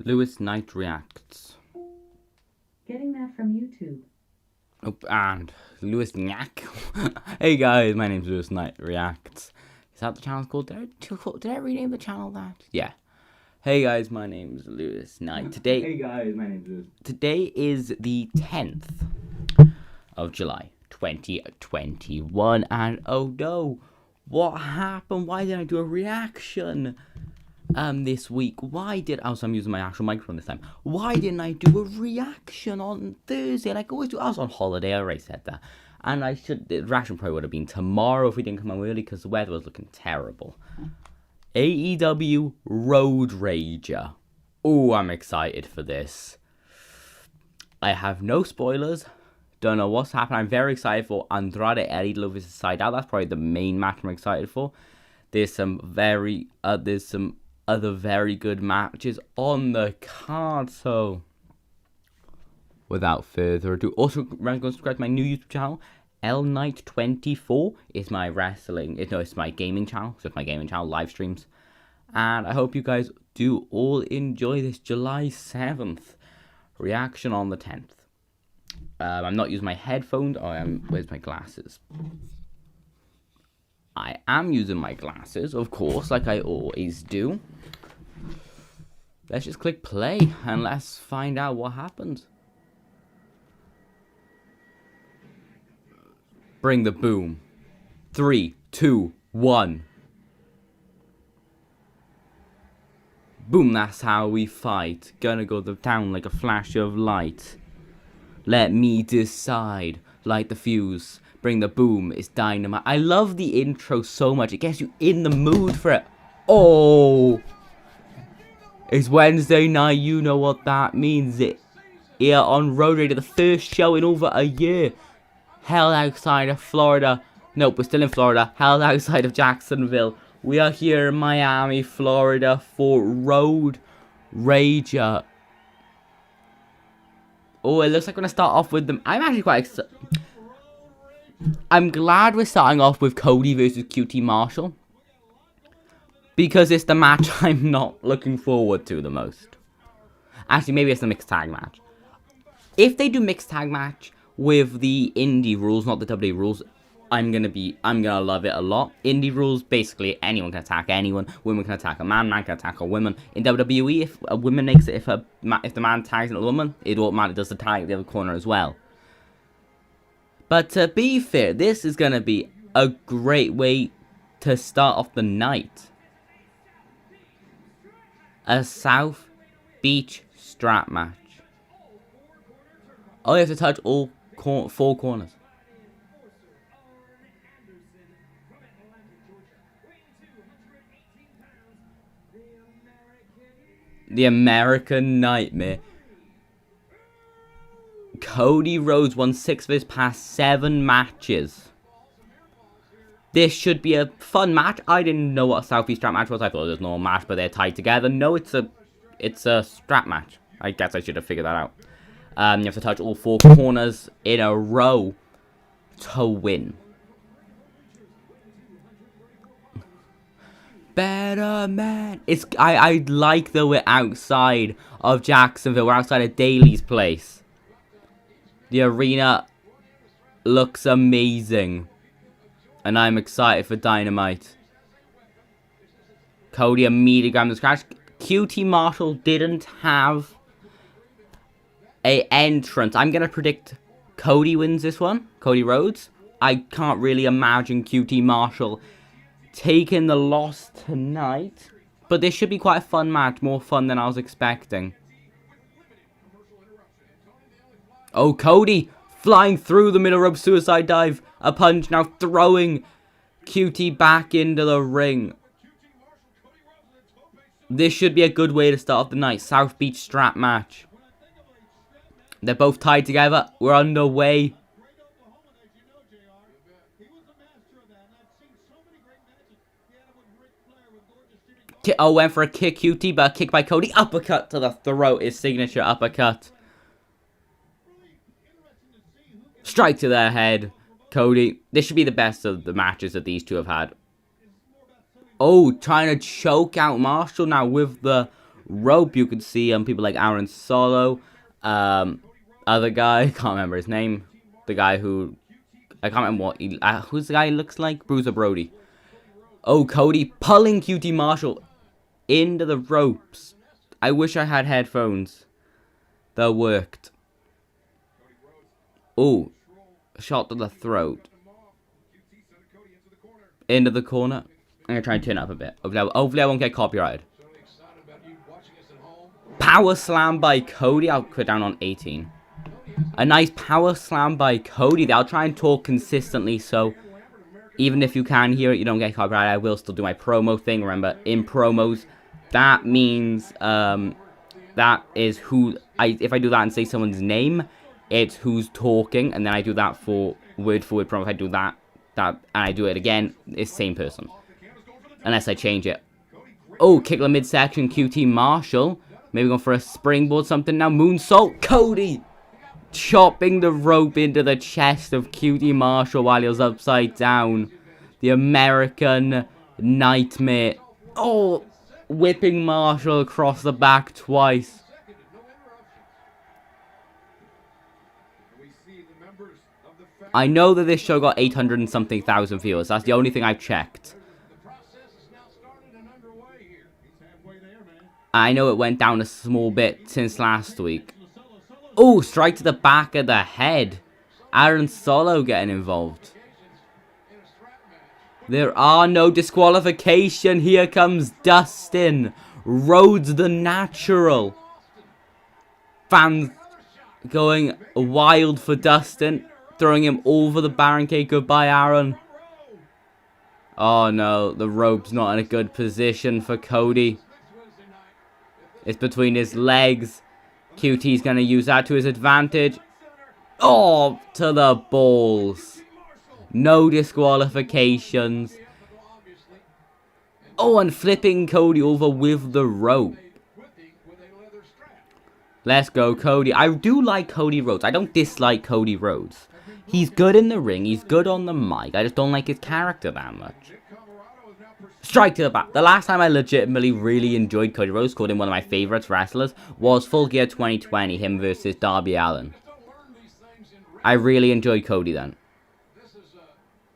LewisKnight reacts. Getting that from YouTube. Oh, and LewisKnight. Hey guys, my name's LewisKnight reacts. Is that the channel's called? Did I rename the channel that? Yeah. Hey guys, my name's LewisKnight. Today. Hey guys, my name's Lewis. Today is the 10th of July, 2021, and oh no, what happened? Why didn't I do a reaction? This week, I'm using my actual microphone this time. Why didn't I do a reaction on Thursday? Like I always do. I was on holiday, I already said that. And the reaction probably would have been tomorrow if we didn't come out early because the weather was looking terrible. AEW Road Rager. Oh, I'm excited for this. I have no spoilers. Don't know what's happening. I'm very excited for Andrade Elite Love Side Out. That's probably the main match I'm excited for. There's some other very good matches on the card. So, without further ado, also remember to subscribe to my new YouTube channel. LewisKnight24 is my it's my gaming channel. So it's my gaming channel, live streams. And I hope you guys do all enjoy this July 7th reaction on the 10th. I'm not using my headphones. Where's my glasses? I am using my glasses, of course, like I always do. Let's just click play and let's find out what happens. Bring the boom. 3, 2, 1. Boom, that's how we fight. Gonna go down like a flash of light. Let me decide. Light the fuse. Bring the boom. It's dynamite. I love the intro so much. It gets you in the mood for it. Oh! It's Wednesday night. You know what that means. Here on Road Rager, the first show in over a year. Held outside of Florida. Nope, we're still in Florida. Held outside of Jacksonville. We are here in Miami, Florida for Road Rager. Oh, it looks like we're going to start off with them. I'm actually quite excited. I'm glad we're starting off with Cody versus QT Marshall. Because it's the match I'm not looking forward to the most. Actually, maybe it's the mixed tag match. If they do mixed tag match with the indie rules, not the WWE rules, I'm gonna love it a lot. Indie rules, basically anyone can attack anyone. Women can attack a man, man can attack a woman. In WWE, if a woman makes it, if the man tags another woman, it automatically does the tag at the other corner as well. But to be fair, this is gonna be a great way to start off the night. A South Beach strap match. Oh, you have to touch all four corners. The American Nightmare. Cody Rhodes won 6 of his past 7 matches. This should be a fun match. I didn't know what a Southeast strap match was. I thought it was a normal match, but they're tied together. No, it's a strap match. I guess I should have figured that out. You have to touch all 4 corners in a row to win. Better man. I like that we're outside of Jacksonville. We're outside of Daly's place. The arena looks amazing. And I'm excited for Dynamite. Cody immediately grabbed the scratch. QT Marshall didn't have an entrance. I'm going to predict Cody wins this one. Cody Rhodes. I can't really imagine QT Marshall taking the loss tonight. But this should be quite a fun match. More fun than I was expecting. Oh, Cody flying through the middle rope suicide dive. A punch now throwing QT back into the ring. This should be a good way to start off the night. South Beach strap match. They're both tied together. We're underway. Oh, went for a kick, QT, but a kick by Cody. Uppercut to the throat, his signature uppercut. Strike to their head. Cody. This should be the best of the matches that these two have had. Oh, trying to choke out Marshall now with the rope, you could see people like Aaron Solo, other guy, can't remember his name, the guy who, I can't remember what, who's the guy he looks like? Bruiser Brody. Oh, Cody pulling QT Marshall into the ropes. I wish I had headphones that worked. Oh, shot to the throat. Into the corner. I'm going to try and turn it up a bit. Hopefully I won't get copyrighted. Power slam by Cody. I'll put down on 18. A nice power slam by Cody. I'll try and talk consistently, so even if you can hear it, you don't get copyrighted. I will still do my promo thing. Remember, in promos, that means that is who if I do that and say someone's name, it's who's talking, and then I do that for word promo. If I do that and I do it again, it's the same person, unless I change it. Oh, kick the midsection, QT Marshall. Maybe going for a springboard, something now. Moonsault, Cody chopping the rope into the chest of QT Marshall while he was upside down. The American Nightmare. Oh, whipping Marshall across the back twice. I know that this show got 800 and something thousand viewers. That's the only thing I've checked. I know it went down a small bit since last week. Oh, strike to the back of the head. Aaron Solo getting involved. There are no disqualification. Here comes Dustin Rhodes, the Natural. Fans going wild for Dustin, throwing him over the barricade. Goodbye, Aaron. Oh no, the rope's not in a good position for Cody. It's between his legs. QT's going to use that to his advantage. Oh, to the balls. No disqualifications. Oh, and flipping Cody over with the rope. Let's go, Cody. I do like Cody Rhodes. I don't dislike Cody Rhodes. He's good in the ring. He's good on the mic. I just don't like his character that much. Strike to the back. The last time I legitimately really enjoyed Cody Rhodes, called him one of my favorites wrestlers, was Full Gear 2020, him versus Darby Allin. I really enjoyed Cody then.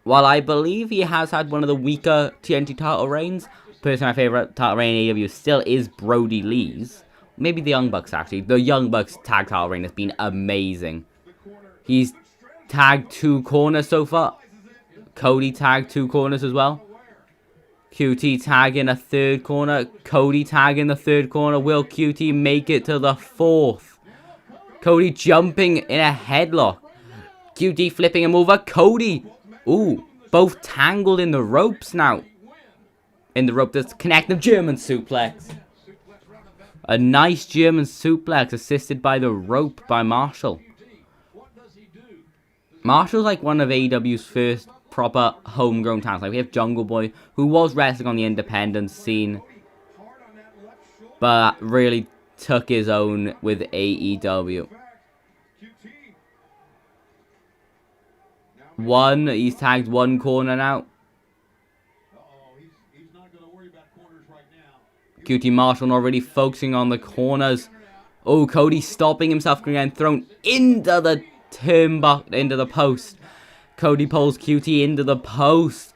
While I believe he has had one of the weaker TNT title reigns, personally my favorite title reign in AEW still is Brody Lee's. Maybe the Young Bucks actually. The Young Bucks tag title reign has been amazing. He's tagged 2 corners so far. Cody tagged 2 corners as well. QT tagging a 3rd corner. Cody tagging the 3rd corner. Will QT make it to the 4th? Cody jumping in a headlock. QT flipping him over. Cody. Ooh, both tangled in the ropes now. In the rope that's connecting. German suplex. A nice German suplex assisted by the rope by Marshall. Marshall's like one of AEW's first proper homegrown talents. Like we have Jungle Boy, who was wrestling on the independent scene, but really took his own with AEW. He's tagged 1 corner now. QT Marshall not really focusing on the corners. Oh, Cody stopping himself from getting thrown into the turnbuckle, into the post. Cody pulls QT into the post.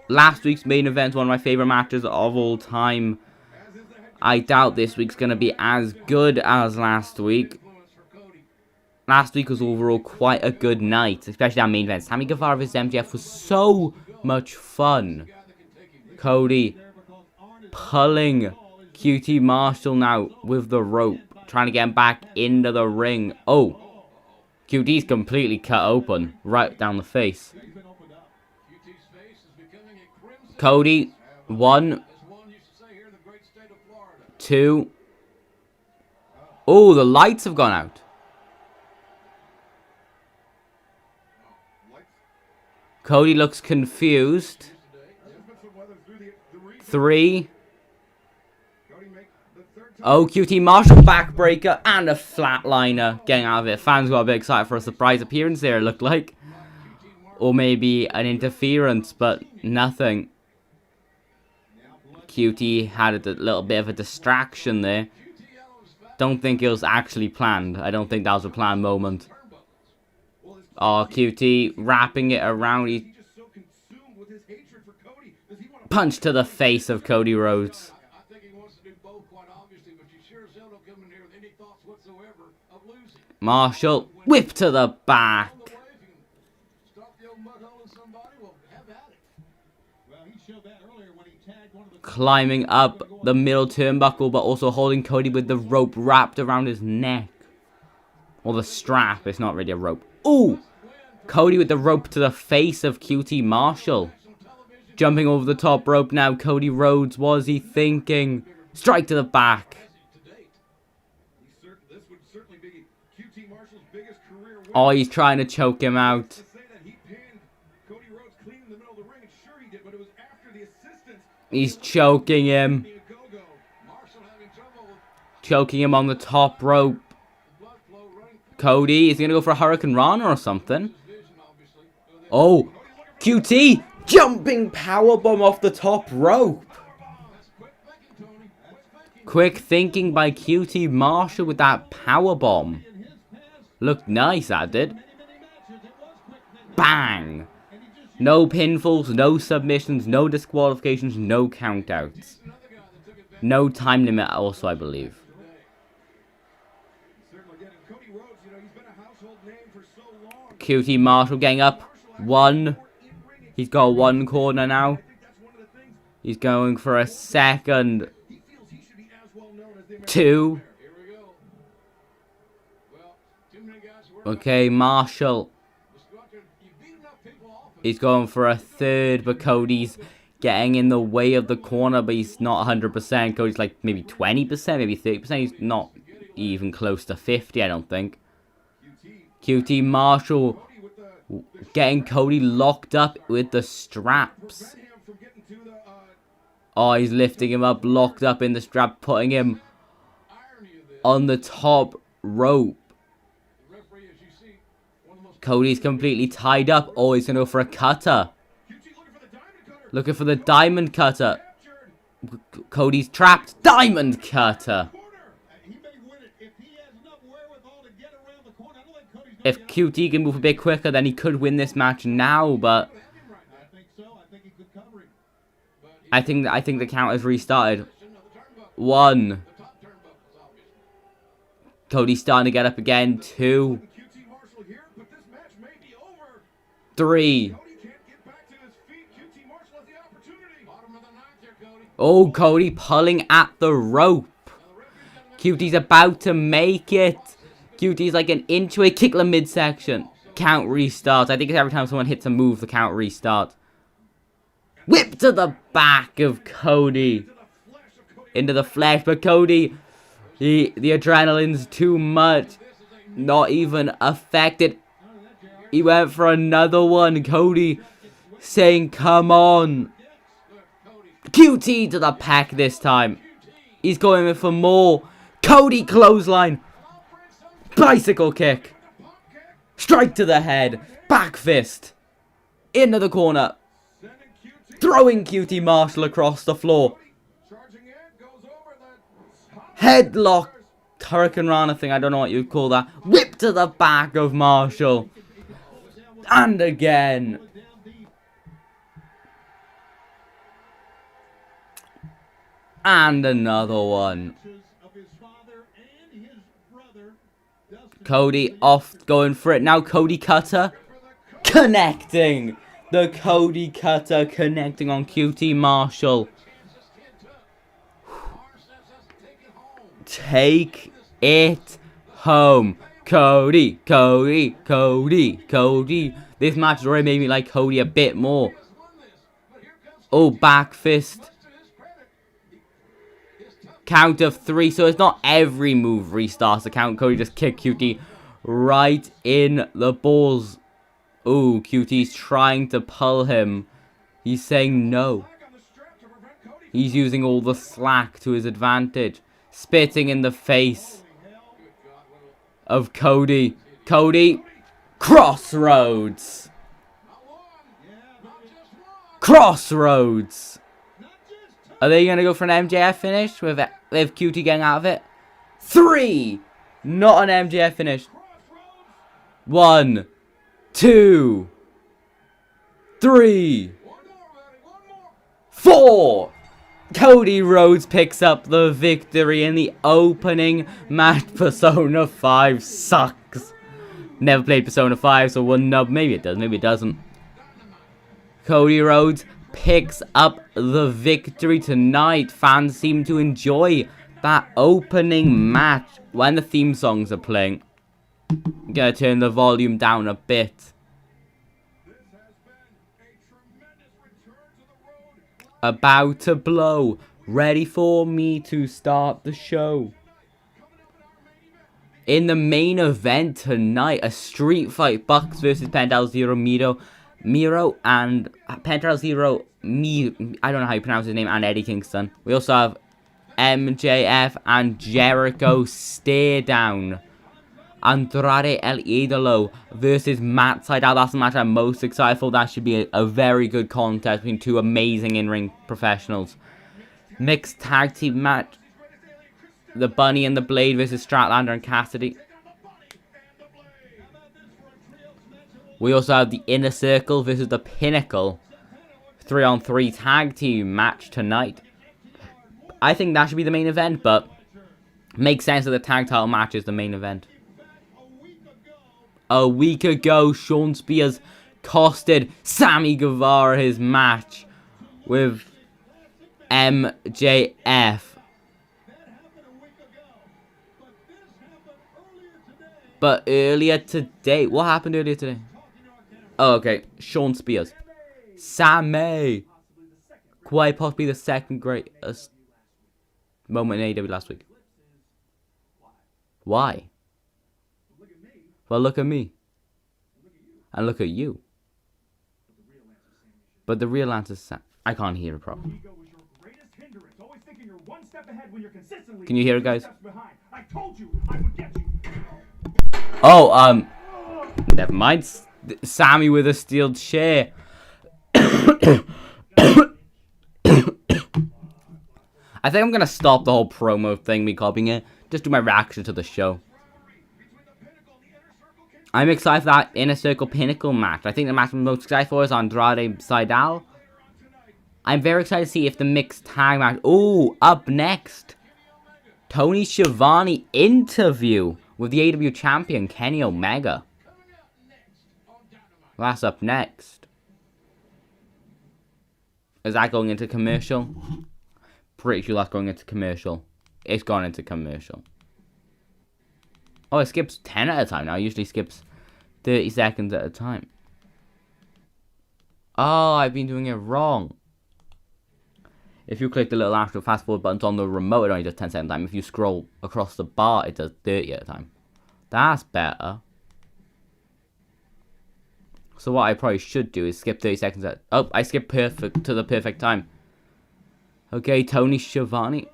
Last week's main event, one of my favorite matches of all time. I doubt this week's going to be as good as last week. Last week was overall quite a good night, especially our main event. Sammy Guevara vs MJF was so much fun. Cody pulling QT Marshall now with the rope, trying to get him back into the ring. Oh, QT's completely cut open, right down the face. Cody, 1, 2. Oh, the lights have gone out. Cody looks confused. 3. Oh, QT Marshall backbreaker and a flatliner getting out of it. Fans got a bit excited for a surprise appearance there, it looked like. Or maybe an interference, but nothing. QT had a little bit of a distraction there. Don't think it was actually planned. I don't think that was a planned moment. Oh, QT wrapping it around. He punch to the face of Cody Rhodes. Marshall whip to the back. Climbing up the middle turnbuckle, but also holding Cody with the rope wrapped around his neck. Or the strap, it's not really a rope. Ooh! Cody with the rope to the face of QT Marshall. Jumping over the top rope now, Cody Rhodes, what was he thinking? Strike to the back. Oh, he's trying to choke him out. He's choking him. Choking him on the top rope. Cody is going to go for a Hurricane Rana or something. Oh, QT jumping powerbomb off the top rope. Quick thinking by QT Marshall with that powerbomb. Looked nice, that did. Bang. No pinfalls, no submissions, no disqualifications, no countouts. No time limit also, I believe. QT Marshall getting up. One. He's got one corner now. He's going for a second. Two. Okay, Marshall. He's going for a third, but Cody's getting in the way of the corner, but he's not 100%. Cody's like maybe 20%, maybe 30%. He's not even close to 50, I don't think. QT Marshall getting Cody locked up with the straps. Oh, he's lifting him up, locked up in the strap, putting him on the top rope. Cody's completely tied up. Oh, he's going to go for a cutter. Looking for the diamond cutter. Cody's trapped. Diamond cutter. If QT can move a bit quicker, then he could win this match now, but I think the count has restarted. One. Cody's starting to get up again. Two. 3. Oh, Cody pulling at the rope. QT's about to make it. QT's like an inch away. Kick the midsection. Count restarts. I think it's every time someone hits a move, the count restarts. Whip to the back of Cody. Into the flesh. But Cody, the adrenaline's too much. Not even affected. He went for another one. Cody saying, come on. QT to the pack this time. He's going in for more. Cody clothesline. Bicycle kick. Strike to the head. Back fist. Into the corner. Throwing QT Marshall across the floor. Headlock. Hurricane Rana thing. I don't know what you'd call that. Whip to the back of Marshall. And again. And another one. Cody off, going for it. Now Cody Cutter. Connecting. The Cody Cutter connecting on QT Marshall. Take it home. Cody, Cody, Cody, Cody. This match has already made me like Cody a bit more. Oh, back fist. Count of 3. So it's not every move restarts the count. Cody just kicked QT right in the balls. Oh, QT's trying to pull him. He's saying no. He's using all the slack to his advantage. Spitting in the face of Cody. Cody. Crossroads. Crossroads. Are they going to go for an MJF finish with QT getting out of it? 3! Not an MJF finish. 1, 2, 3, 4! Cody Rhodes picks up the victory in the opening match. Persona 5 sucks. Never played Persona 5, so wouldn't know. Maybe it does, maybe it doesn't. Cody Rhodes picks up the victory tonight. Fans seem to enjoy that opening match when the theme songs are playing. I'm gonna turn the volume down a bit. About to blow. Ready for me to start the show. In the main event tonight, a street fight. Bucks versus Pentel Zero Miro and Pentel Zero I don't know how you pronounce his name, and Eddie Kingston. We also have MJF and Jericho stare down. Andrade El Idolo versus Matt Sydal. That's the match I'm most excited for. That should be a very good contest between two amazing in-ring professionals. Mixed tag team match. The Bunny and the Blade versus Statlander and Cassidy. We also have the Inner Circle versus the Pinnacle. 3-on-3 tag team match tonight. I think that should be the main event, but makes sense that the tag title match is the main event. A week ago, Sean Spears costed Sammy Guevara his match with MJF. But earlier today, what happened earlier today? Oh, okay, Sean Spears. Sammy. Quite possibly the second greatest moment in AEW last week. Why? Well, look at me. And look at you. But the real answer is Sam. I can't hear it properly. Can you hear it, guys? Oh, never mind. Sammy with a steel chair. I think I'm gonna stop the whole promo thing, me copying it. Just do my reaction to the show. I'm excited for that Inner Circle Pinnacle match. I think the match I'm most excited for is Andrade Sydal. I'm very excited to see if the mixed tag match... Ooh, up next. Tony Schiavone interview with the AEW champion, Kenny Omega. That's up next. Is that going into commercial? Pretty sure that's going into commercial. It's gone into commercial. Oh, it skips 10 at a time now. It usually skips 30 seconds at a time. Oh, I've been doing it wrong. If you click the little actual fast forward buttons on the remote, it only does 10 seconds at a time. If you scroll across the bar, it does 30 at a time. That's better. So what I probably should do is skip 30 seconds at... Oh, I skipped perfect to the perfect time. Okay, Tony Schiavone.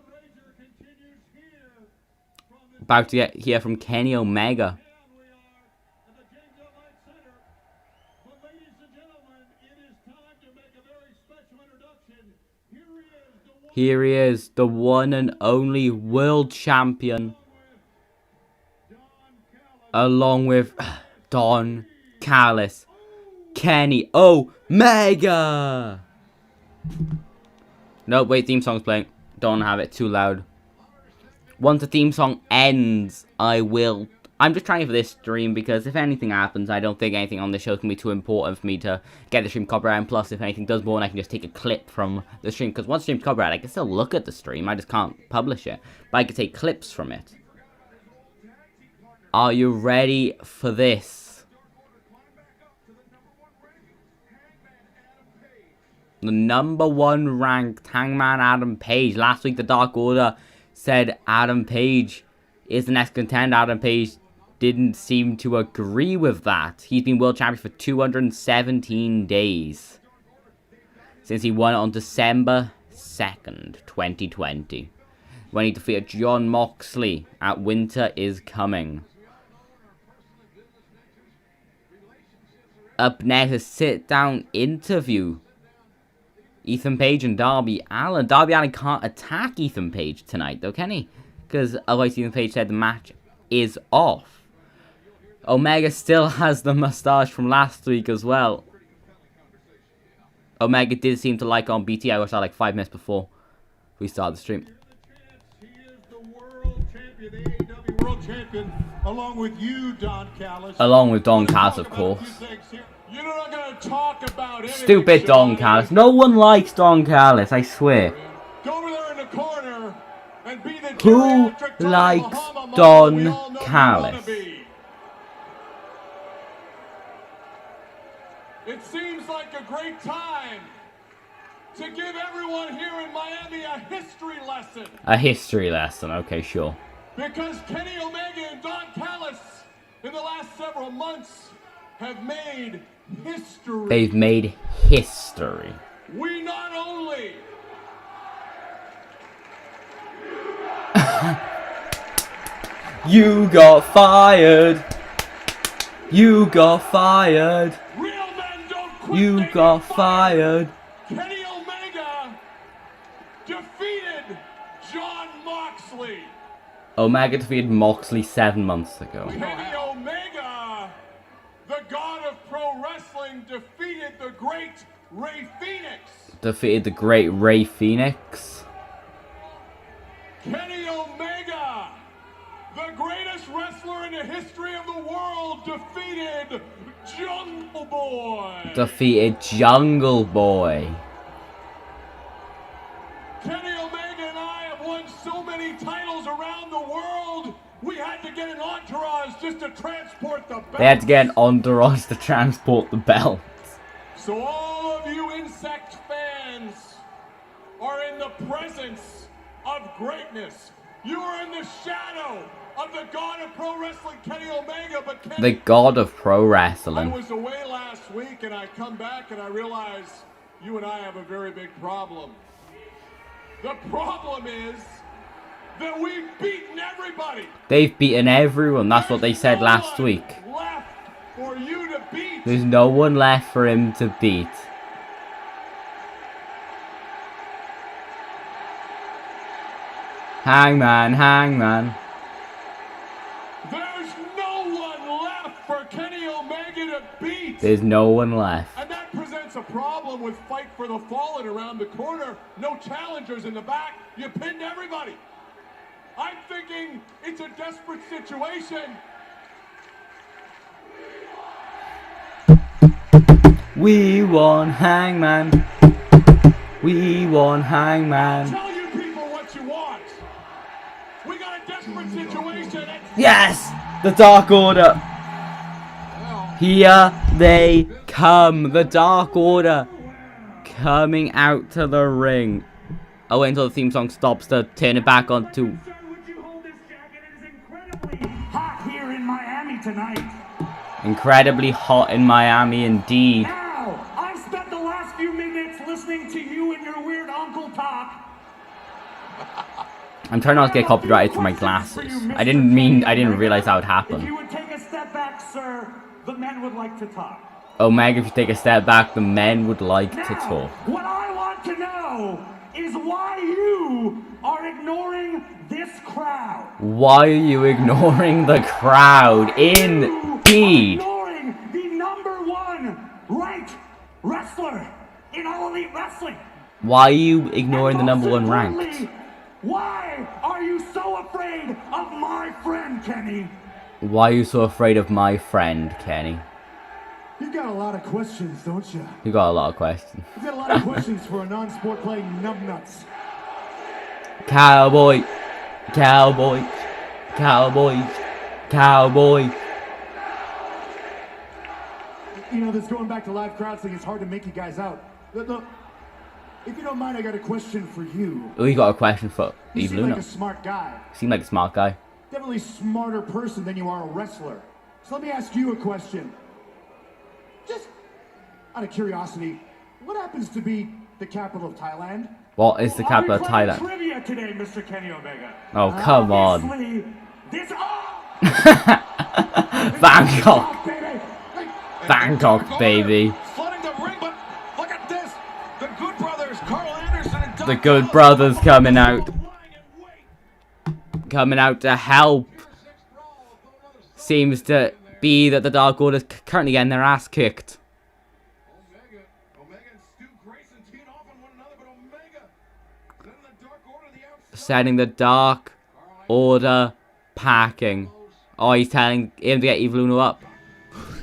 About to hear from Kenny Omega. Here he is, the one and only world champion. Along with Don Callis. Kenny Omega. No, wait, theme song's playing. Don't have it too loud. Once the theme song ends, I'm just trying for this stream because if anything happens, I don't think anything on the show can be too important for me to get the stream copyright. And plus, if anything does more, I can just take a clip from the stream. Because once the stream's copyright, I can still look at the stream. I just can't publish it. But I can take clips from it. Are you ready for this? The #1 ranked Hangman Adam Page. Last week, the Dark Order said Adam Page is the next contender. Adam Page didn't seem to agree with that. He's been world champion for 217 days. Since he won it on December 2nd, 2020. When he defeated Jon Moxley at Winter is Coming. Up next, a sit-down interview Ethan Page and Darby Allin. Darby Allin can't attack Ethan Page tonight, though, can he? Because otherwise Ethan Page said the match is off. Omega still has the mustache from last week as well. Omega did seem to like on BT. I watched that like 5 minutes before we started the stream. He is the world champion, the AEW world champion, along with you, Don Callis. Along with Don Callis, of course. You're not going to talk about anything. Stupid Don Callis. No one likes Don Callis, I swear. Go over there in the corner and be the Who likes Don Callis? It seems like a great time to give everyone here in Miami a history lesson. A history lesson, okay, sure. Because Kenny Omega and Don Callis in the last several months have made history. They've made history. We not only You got fired. You got fired. real men don't quit. You they got get fired. fired. Kenny Omega defeated John Moxley. Omega defeated Moxley 7 months ago. Kenny Omega, the god of pro wrestling, defeated the great Rey Fenix. Defeated the great Rey Fenix. Kenny Omega, the greatest wrestler in the history of the world, defeated Jungle Boy. Defeated Jungle Boy. Kenny Omega and I have won so many titles around the world, we had to get an entourage just to transport the belt. They had to get an entourage to transport the belt. So all of you insect fans are in the presence of greatness. You are in the shadow of the god of pro wrestling, Kenny Omega, but Kenny, The god of pro I wrestling. was away last week and I come back and I realize you and I have a very big problem. The problem is that we've beaten everybody. They've beaten everyone. That's what they said last week. Left for you to beat. There's no one left for him to beat. Hangman, Hangman. There's no one left for Kenny Omega to beat. There's no one left. And that presents a problem with Fight for the Fallen around the corner. No challengers in the back. You pinned everybody. I'm thinking it's a desperate situation. We won, Hangman. We won, Hangman. Tell you people what you want. We got a desperate situation. Yes! The Dark Order. Here they come. The Dark Order coming out to the ring. I'll wait until the theme song stops to turn it back on to... Sir, would you hold this jacket? It is incredibly hot here in Miami tonight. Incredibly hot in Miami indeed. Now, I've spent the last few minutes listening to you and your weird uncle talk. I'm trying not to get copyrighted for my glasses. I didn't realize that would If happen. you would take a step back, sir, the men would like to talk. Omega, if you take a step back, the men would like to Now, talk. what I want to know is why you are ignoring this crowd. Why are you ignoring the crowd? Indeed. Ignoring the #1 ranked wrestler in All Elite Wrestling. Why are you ignoring the And number most 1 ranked? importantly, why are you so afraid of my friend, Kenny? Why are you so afraid of my friend, Kenny? You've got a lot of questions, don't you? You got a lot of questions. You've got a lot of questions for a non-sport playing numbnuts. Cowboy. Cowboy. Cowboy. Cowboy. You know, this going back to live crowds thing, it's hard to make you guys out. Look, if you don't mind, I got a question for you. Oh, you got a question for You Eve seem Luna. like a smart guy. Seem like a smart guy. Definitely smarter person than you are a wrestler. So let me ask you a question. Just out of curiosity, what happens to be the capital of Thailand? What is the capital of I'll be playing Thailand? Trivia today, Mr. Kenny Omega. Oh, come on. Obviously, this. Bangkok. Baby! Bangkok, baby. Flooding the ring, but look at this. The Good Brothers The Good Brothers coming out. Coming out to help. Seems to be that the Dark Order is currently getting their ass kicked. Setting the Dark Order packing. Oh, he's telling him to get Evil Uno up.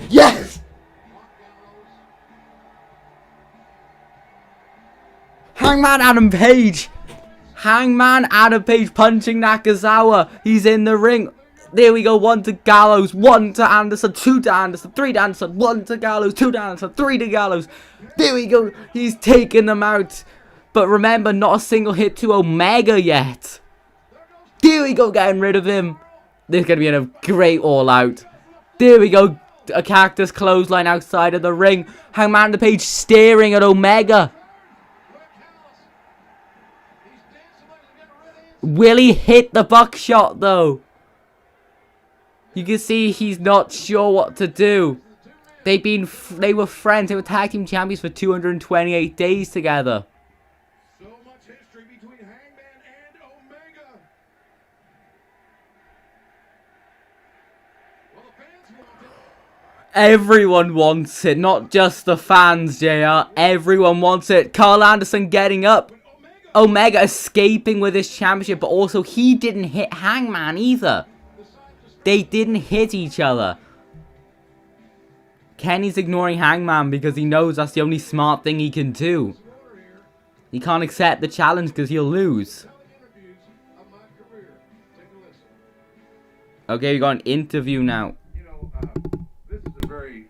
Yes! Hangman Adam Page! Hangman Adam Page punching Nakazawa. He's in the ring. There we go. 1 to Gallows. 1 to Anderson. 2 to Anderson. 3 to Anderson. 1 to Gallows. 2 to Anderson. 3 to Gallows. There we go. He's taking them out. But remember, not a single hit to Omega yet. There we go. Getting rid of him. This is going to be a great all-out. There we go. A cactus clothesline outside of the ring. Hangman Adam Page staring at Omega. Will he hit the buckshot though? You can see he's not sure what to do. They were friends. They were tag team champions for 228 days together. So much history between Hangman and Omega. Well, the fans want it. Everyone wants it, not just the fans, JR. Everyone wants it. Carl Anderson getting up. Omega escaping with his championship, but also he didn't hit Hangman either. They didn't hit each other. Kenny's ignoring Hangman because he knows that's the only smart thing he can do. He can't accept the challenge because he'll lose. Okay, we got an interview now. You know, this is a very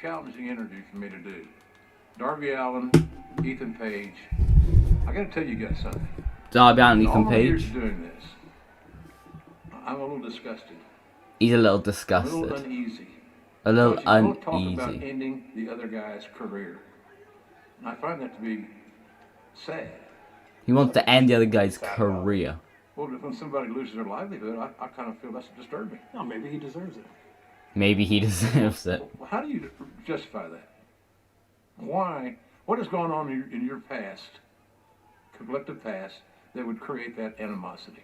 challenging interview for me to do. Darby Allin, Ethan Page. I gotta tell you guys something. Darby Allin, In Ethan all my years Page. doing this, I'm a little disgusted. He's a little A little disgusted. uneasy. A little Because you don't talk about uneasy. ending the other guy's career. And I find that to be sad. He wants to end the other guy's career. Well, when somebody loses their livelihood, I kind of feel that's disturbing. No, maybe he deserves it. Maybe he deserves it. Well, how do you justify that? Why? What has gone on in your past, collective past, that would create that animosity?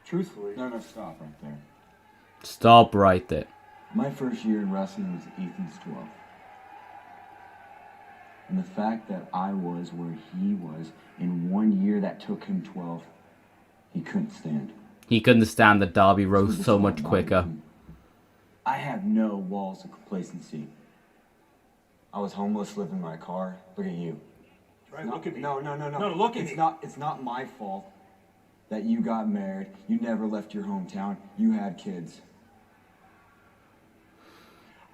Truthfully, No, stop right there. Stop right there. My first year in wrestling was Ethan's 12th. And the fact that I was where he was in 1 year that took him 12, he couldn't stand. He couldn't stand that Darby rose This so is much not quicker. Ethan. I have no walls of complacency. I was homeless, living in my car. Look at you. right? Look at me. No. No, look at it's me. It's not my fault that you got married. You never left your hometown. You had kids.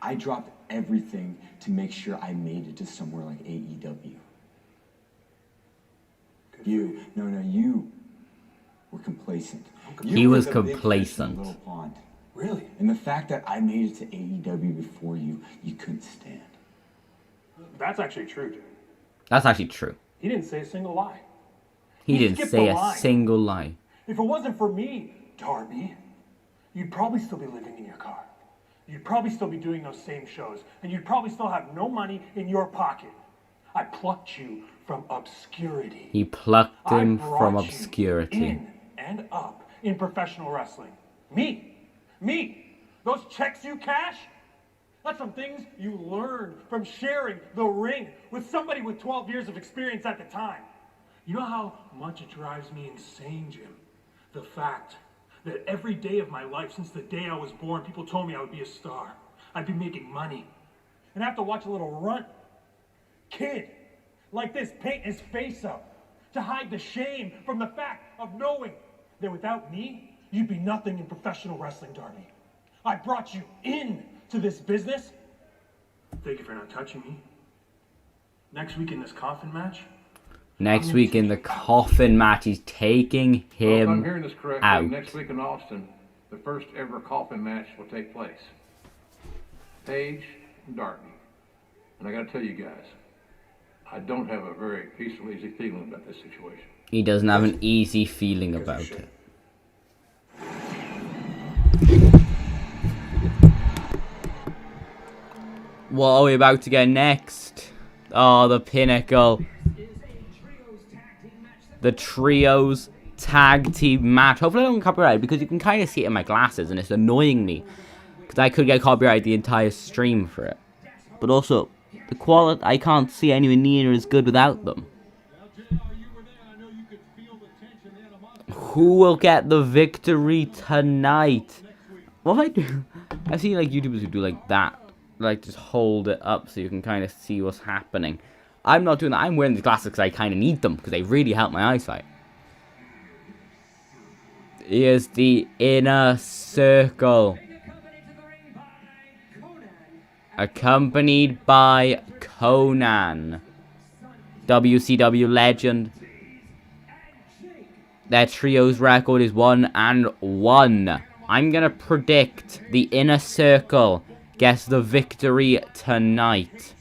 I dropped everything to make sure I made it to somewhere like AEW. You were complacent. He were was the big fish in the complacent. little pond. Really? And the fact that I made it to AEW before you couldn't stand. That's actually true, dude. That's actually true. He didn't say a single lie. He didn't skipped say the a line. single lie. If it wasn't for me, Darby, you'd probably still be living in your car. You'd probably still be doing those same shows, and you'd probably still have no money in your pocket. I plucked you from obscurity. He plucked I him brought from you obscurity. in and up in professional wrestling. Me. Those checks you cash, that's some things you learned from sharing the ring with somebody with 12 years of experience at the time. You know how much it drives me insane, Jim? The fact that every day of my life, since the day I was born, people told me I would be a star. I'd be making money. And I have to watch a little runt kid like this paint his face up to hide the shame from the fact of knowing that without me, you'd be nothing in professional wrestling, Darby. I brought you in to this business. Thank you for not touching me. Next week in this coffin match, Next week in the coffin match, he's taking Well, if I'm him hearing this correctly, out. next week in Austin, the first ever coffin match will take place. Page and Darby. And I gotta tell you guys, I don't have a very peaceful, easy feeling about this situation. He doesn't have an easy feeling about it. What are we about to get next? Oh, the pinnacle. The trios tag team match. Hopefully I don't get copyrighted, because you can kind of see it in my glasses and it's annoying me. Because I could get copyrighted the entire stream for it. But also, the quality, I can't see anywhere near as good without them. Who will get the victory tonight? What if I do? I've seen like YouTubers who do like that. Like just hold it up so you can kind of see what's happening. I'm not doing that. I'm wearing these glasses because I kind of need them, because they really help my eyesight. Here's the Inner Circle, accompanied by Conan, WCW legend. Their trios record is 1-1. I'm gonna predict the Inner Circle gets the victory tonight.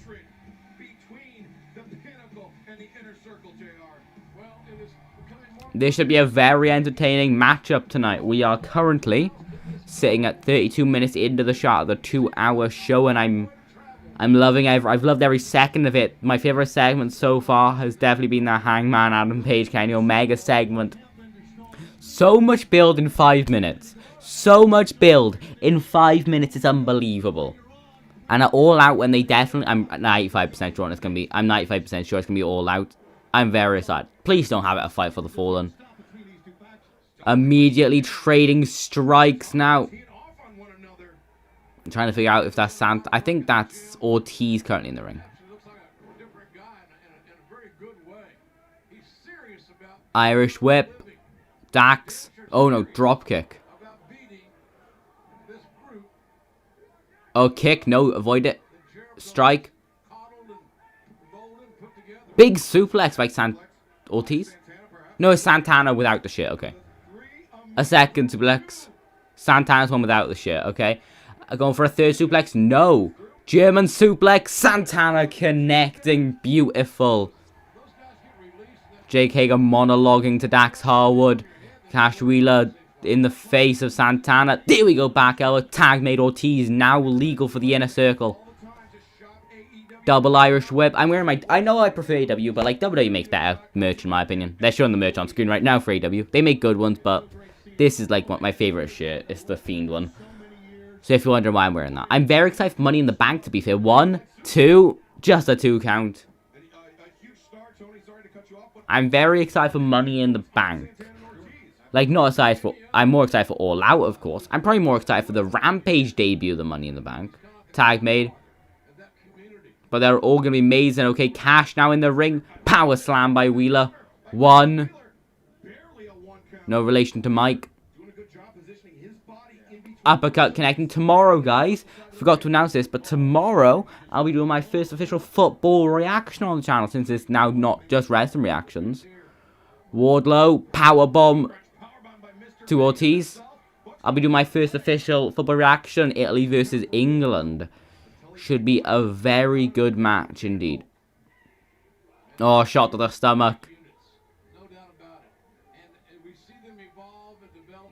This should be a very entertaining matchup tonight. We are currently sitting at 32 minutes into the shot of the 2-hour show, and I'm loving I've loved every second of it. My favorite segment so far has definitely been the Hangman Adam Page Kenny Omega segment. So much build in 5 minutes. So much build in 5 minutes is unbelievable. And at All Out, when they definitely, I'm 95% sure it's gonna be. I'm 95% sure it's gonna be All Out. I'm very excited. Please don't have it a fight for the fallen. Immediately trading strikes now. I'm trying to figure out if that's Santa. I think that's Ortiz currently in the ring. Irish whip. Dax. Oh no, drop kick. Oh, kick. No, avoid it. Strike. Big suplex by Ortiz? No, it's Santana without the shit, okay. A second suplex. Santana's one without the shit, okay. Going for a third suplex? No. German suplex. Santana connecting. Beautiful. Jake Hager monologuing to Dax Harwood. Cash Wheeler in the face of Santana. There we go, back elbow. Tag made Ortiz now legal for the Inner Circle. Double Irish whip. I'm wearing my... I know I prefer AEW, but like WWE makes better merch in my opinion. They're showing the merch on screen right now for AEW. They make good ones, but this is like my favorite shirt. It's the Fiend one. So if you're wondering why I'm wearing that. I'm very excited for Money in the Bank, to be fair. 1, 2, just a 2 count. I'm very excited for Money in the Bank. Like, not excited for... I'm more excited for All Out, of course. I'm probably more excited for the Rampage debut than Money in the Bank. Tag made. But they're all going to be amazing. Okay, Cash now in the ring. Power slam by Wheeler. 1. No relation to Mike. Uppercut connecting. Tomorrow, guys. Forgot to announce this, but tomorrow I'll be doing my first official football reaction on the channel, since it's now not just wrestling reactions. Wardlow. Powerbomb to Ortiz. I'll be doing my first official football reaction. Italy versus England. Should be a very good match indeed. Oh, shot to the stomach.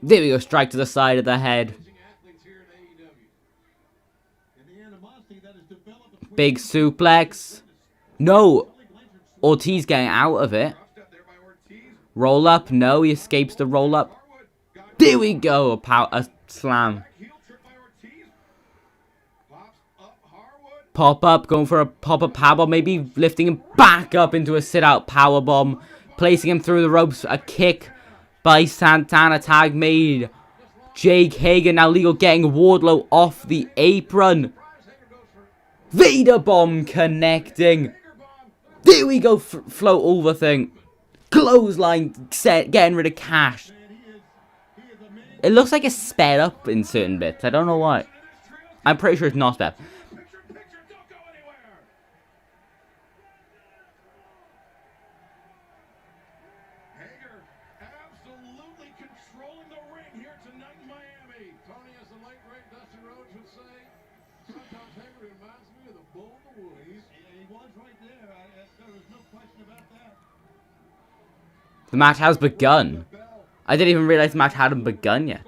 There we go, strike to the side of the head. Big suplex. No. Ortiz getting out of it. Roll up. No, he escapes the roll up. There we go, a slam. Pop up, going for a pop-up powerbomb, maybe lifting him back up into a sit-out powerbomb, placing him through the ropes, a kick by Santana, tag made. Jake Hager now legal, getting Wardlow off the apron. Vader bomb connecting. There we go, float over thing. Clothesline set, getting rid of Cash. It looks like it's sped up in certain bits, I don't know why. I'm pretty sure it's not sped up. The match has begun. I didn't even realize the match hadn't begun yet.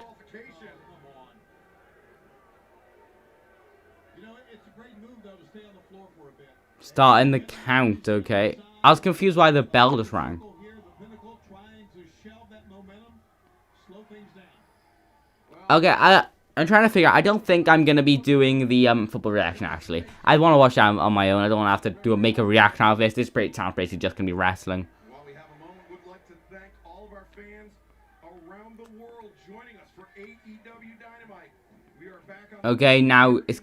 Starting the count, okay. I was confused why the bell just rang. Okay, I'm trying to figure out. I don't think I'm gonna be doing the football reaction actually. I want to watch that on my own. I don't want to have to make a reaction out of this. This sounds basically just gonna be wrestling. While we have a moment, would like to thank all of our fans around the world joining us for AEW Dynamite. We are back on Okay, now it's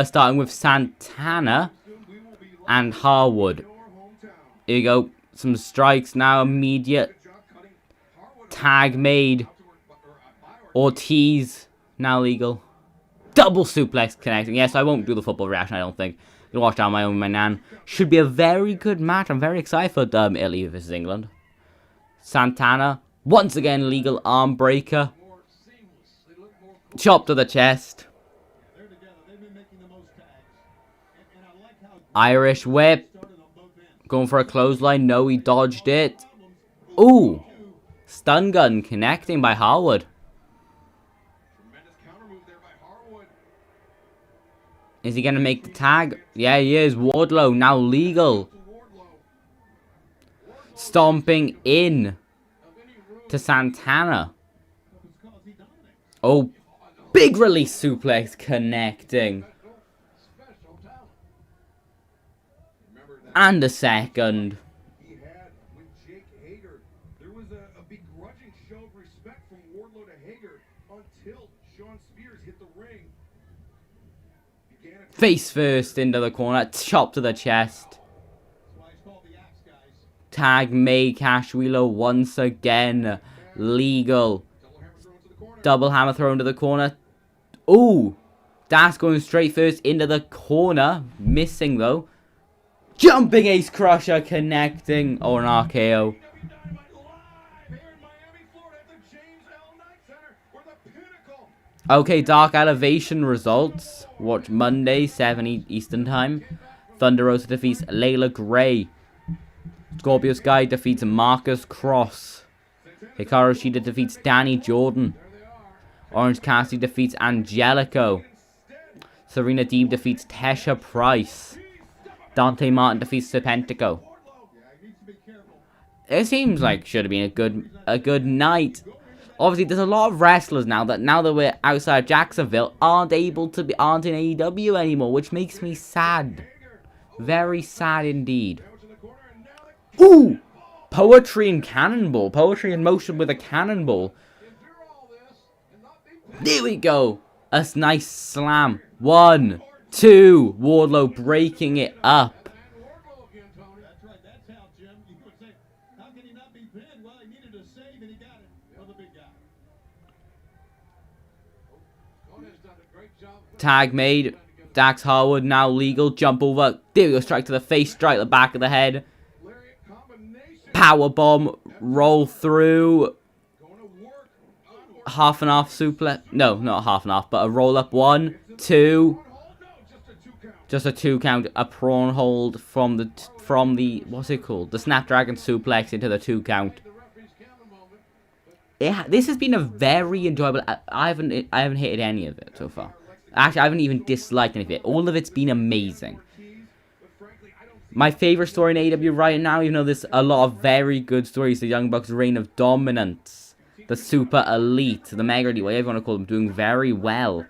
starting with Santana and Harwood. Here you go. Some strikes now. Immediate tag made. Ortiz now legal. Double suplex connecting. Yes, I won't do the football reaction. I don't think. I'll watch that on my own, my nan. Should be a very good match. I'm very excited for Italy versus England. Santana once again legal arm breaker. Chop to the chest. Irish whip. Going for a clothesline. No, he dodged it. Ooh. Stun gun connecting by Harwood. Is he going to make the tag? Yeah, he is. Wardlow now legal. Stomping in to Santana. Oh, big release suplex connecting. And a second. he had with Jake Hager. There was a begrudging show of respect from Wardlow to Hager until Sean Spears hit the ring. Face first into the corner. Chop to the chest. Tag May Cash Wheeler once again. Legal. Double hammer thrown to the corner. Ooh. That's going straight first into the corner. Missing though. Jumping Ace Crusher connecting. Oh, an RKO. Okay, Dark Elevation results. Watch Monday, 7 Eastern Time. Thunder Rosa defeats Layla Gray. Scorpio Sky defeats Marcus Cross. Hikaru Shida defeats Danny Jordan. Orange Cassidy defeats Angelico. Serena Deeb defeats Tesha Price. Dante Martin defeats Serpentico. It seems like should have been a good night. Obviously, there's a lot of wrestlers now that we're outside Jacksonville aren't in AEW anymore, which makes me sad. Very sad indeed. Ooh! Poetry and cannonball. Poetry in motion with a cannonball. There we go. A nice slam. 1, 2. Wardlow breaking it up. Tag made. Dax Harwood now legal. Jump over. There we go. Strike to the face. Strike to the back of the head. Power bomb. Roll through. Half and half suplex. No, not half and half, but a roll up. 1, 2. Just a 2 count. A prawn hold from the what's it called? The Snapdragon suplex into the 2 count. Yeah, this has been a very enjoyable. I haven't hated any of it so far. Actually, I haven't even disliked any of it. All of it's been amazing. My favorite story in AEW right now, even though there's a lot of very good stories, the Young Bucks' reign of dominance, the Super Elite, the Mega Elite, whatever you want to call them, doing very well.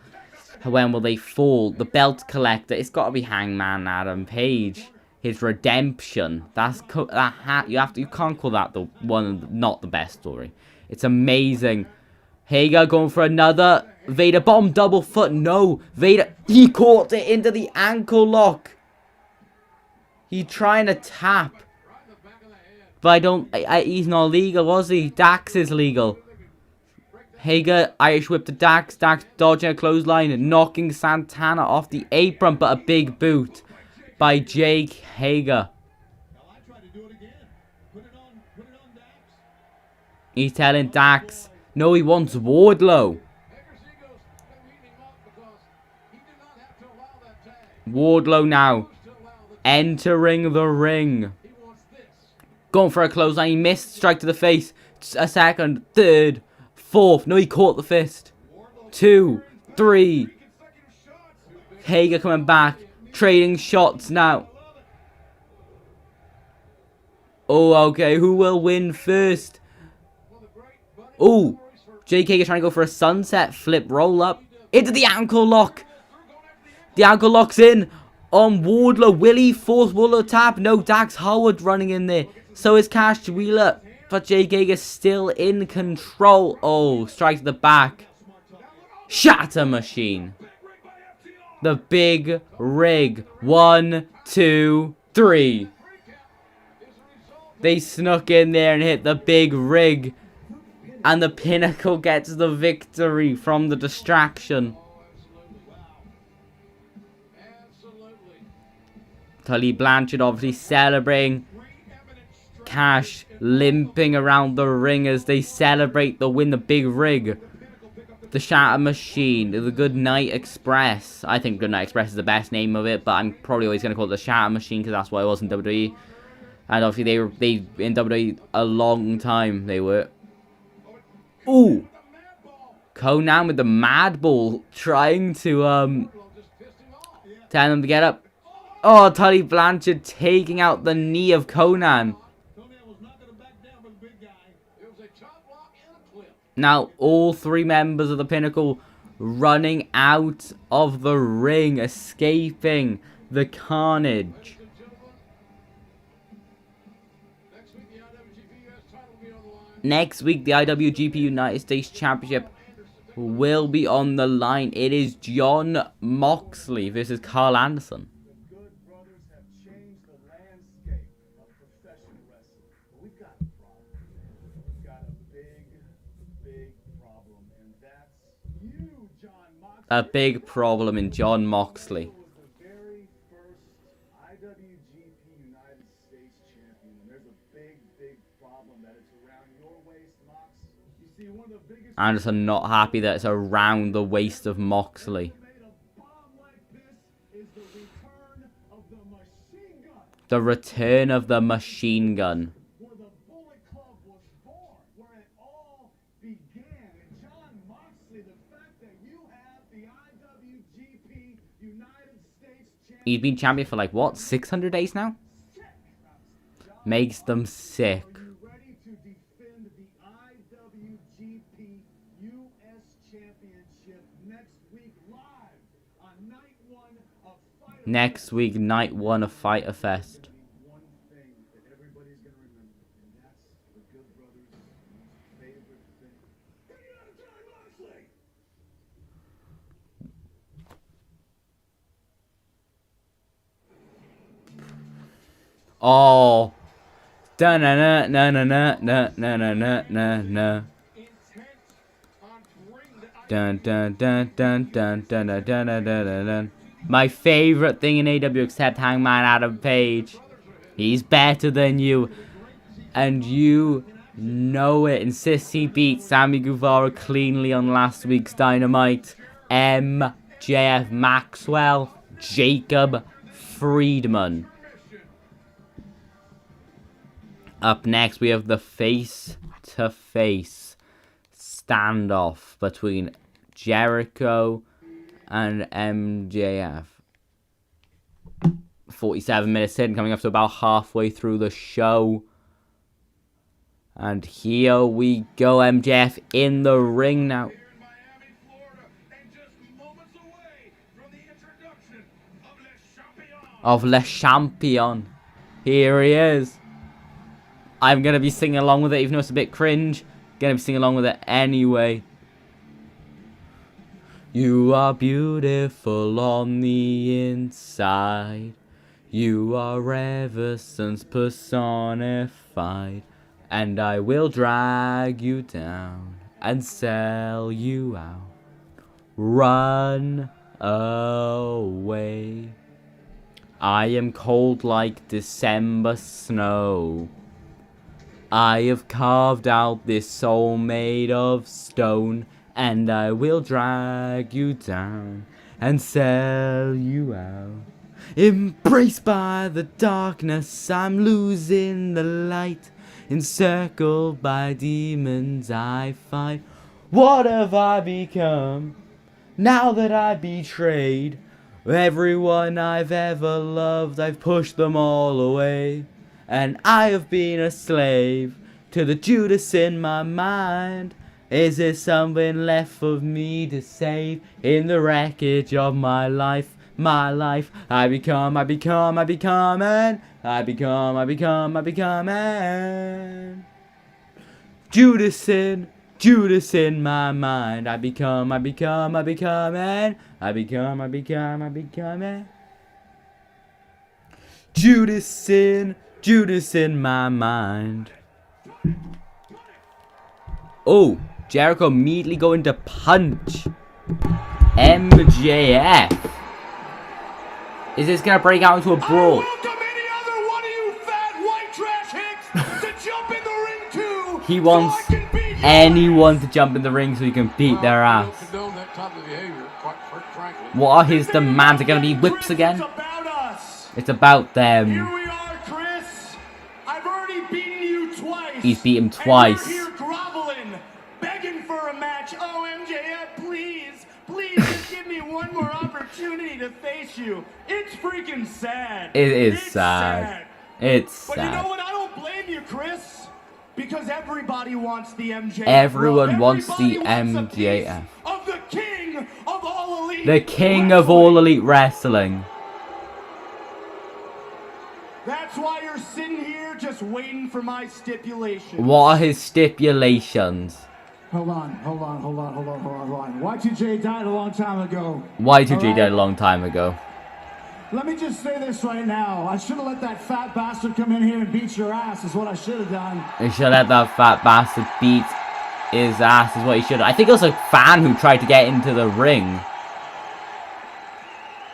When will they fall? The Belt Collector, it's got to be Hangman Adam Page. His redemption. You can't call that the one, not the best story. It's amazing. Hager going for another. Vader bomb, double foot. No. Vader, he caught it into the ankle lock. He trying to tap. But he's not legal, was he? Dax is legal. Hager, Irish whip to Dax. Dax dodging a clothesline, knocking Santana off the apron, but a big boot by Jake Hager. He's telling Dax, no, he wants Wardlow. Wardlow now entering the ring. Going for a clothesline. He missed. Strike to the face. A second. Third. Fourth. No, he caught the fist. 2, 3. Hager coming back. Trading shots now. Oh, okay. Who will win first? Oh, Jake Hager trying to go for a sunset flip roll up. Into the ankle lock. The ankle lock's in on Wardlow. Will he force Wardlow tap? No, Dax Howard running in there. So is Cash Wheeler. But Jake Hager still in control. Oh, strikes the back. Shatter machine. The big rig. 1, 2, 3. They snuck in there and hit the big rig. And the Pinnacle gets the victory from the distraction. Tully Blanchard obviously celebrating. Cash limping around the ring as they celebrate the win. The big rig. The Shatter Machine. The Good Night Express. I think Good Night Express is the best name of it, but I'm probably always going to call it the Shatter Machine because that's what it was in WWE. And obviously they in WWE a long time they were. Ooh. Conan with the Mad Ball trying to tell them to get up. Oh, Tully Blanchard taking out the knee of Conan. Now, all 3 members of the Pinnacle running out of the ring, escaping the carnage. Next week, the IWGP United States Championship will be on the line. It is Jon Moxley versus Carl Anderson. A big problem in Jon Moxley. Anderson not happy that it's around the waist of Moxley. The return of the machine gun. He's been champion for like, what, 600 days now? Makes them sick. Next week, night 1 of Fyter Fest. Oh. Dun na na na na na na na na na na. Dun dun dun dun dun dun dun dun dun dun dun. My favorite thing in AEW except Hangman Adam Page. He's better than you. And you know it. Insists he beat Sammy Guevara cleanly on last week's Dynamite. MJF Maxwell. Jacob Friedman. Up next, we have the face-to-face standoff between Jericho and MJF. 47 minutes in, coming up to about halfway through the show. And here we go, MJF in the ring now. Of Le Champion. Here he is. I'm going to be singing along with it, even though it's a bit cringe. Going to be singing along with it anyway. You are beautiful on the inside. You are ever-since personified. And I will drag you down and sell you out. Run away. I am cold like December snow. I have carved out this soul made of stone, and I will drag you down and sell you out. Embraced by the darkness, I'm losing the light. Encircled by demons I fight. What have I become now that I betrayed Everyone I've ever loved, I've pushed them all away. And I have been a slave to the Judas in my mind. Is there something left for me to save in the wreckage of my life? My life, I become, and Judas in my mind. I become, and Judas in my mind. Oh, Jericho immediately going to punch MJF. Is this gonna break out into a brawl? He wants anyone to jump in the ring so he can beat their ass. What are his demands? Are gonna be whips again? It's about them. Here we are, Chris. I've already beaten you twice. He's beat him twice. And you're here groveling, begging for a match. Oh, MJF, please, just give me one more opportunity to face you. It's freaking sad. It is sad. It's sad. But you know what? I don't blame you, Chris. Because everybody wants the MJF. Everyone wants the MJF. Of the king of all elite. The king of all elite wrestling. That's why you're sitting here just waiting for my stipulations. What are his stipulations? Hold on. Y2J died a long time ago. Y2J died a long time ago. Let me just say this right now. I should have let that fat bastard come in here and beat your ass is what I should have done. He should let that fat bastard beat his ass is what he should have. I think it was a fan who tried to get into the ring.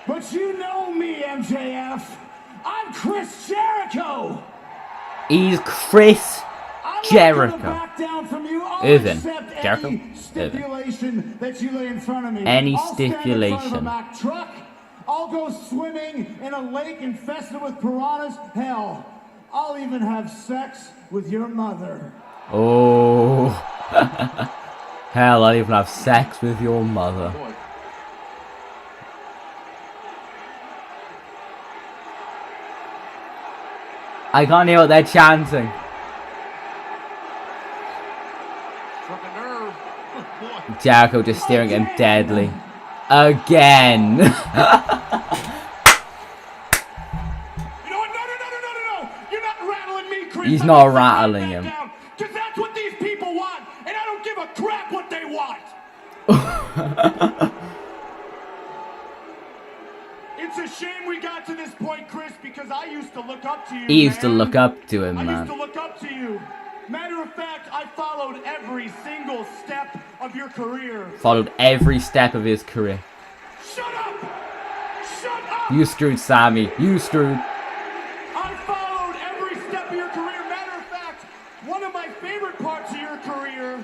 But you know me, MJF. I'm Chris Jericho. He's Chris Jericho. Irvin. Jericho? Stipulation that you lay in front of me. Any I'll stand in front of a stipulation. Mack truck. I'll go swimming in a lake infested with piranhas. Hell, I'll even have sex with your mother. Oh. Hell, I'll even have sex with your mother. I can't hear what they're chanting. Jericho just staring at him deadly. Again. You know what? No. You're not rattling me, Chris. He's not rattling him. Because that's what these people want. And I don't give a crap what they want. It's a shame we got to this point, Chris, because I used to look up to you. He used to look up to him, I man. used to look up to you. Matter of fact, I followed every single step of your career. Followed every step of his career. Shut up! Shut up! You screwed Sammy. You screwed. I followed every step of your career. Matter of fact, one of my favorite parts of your career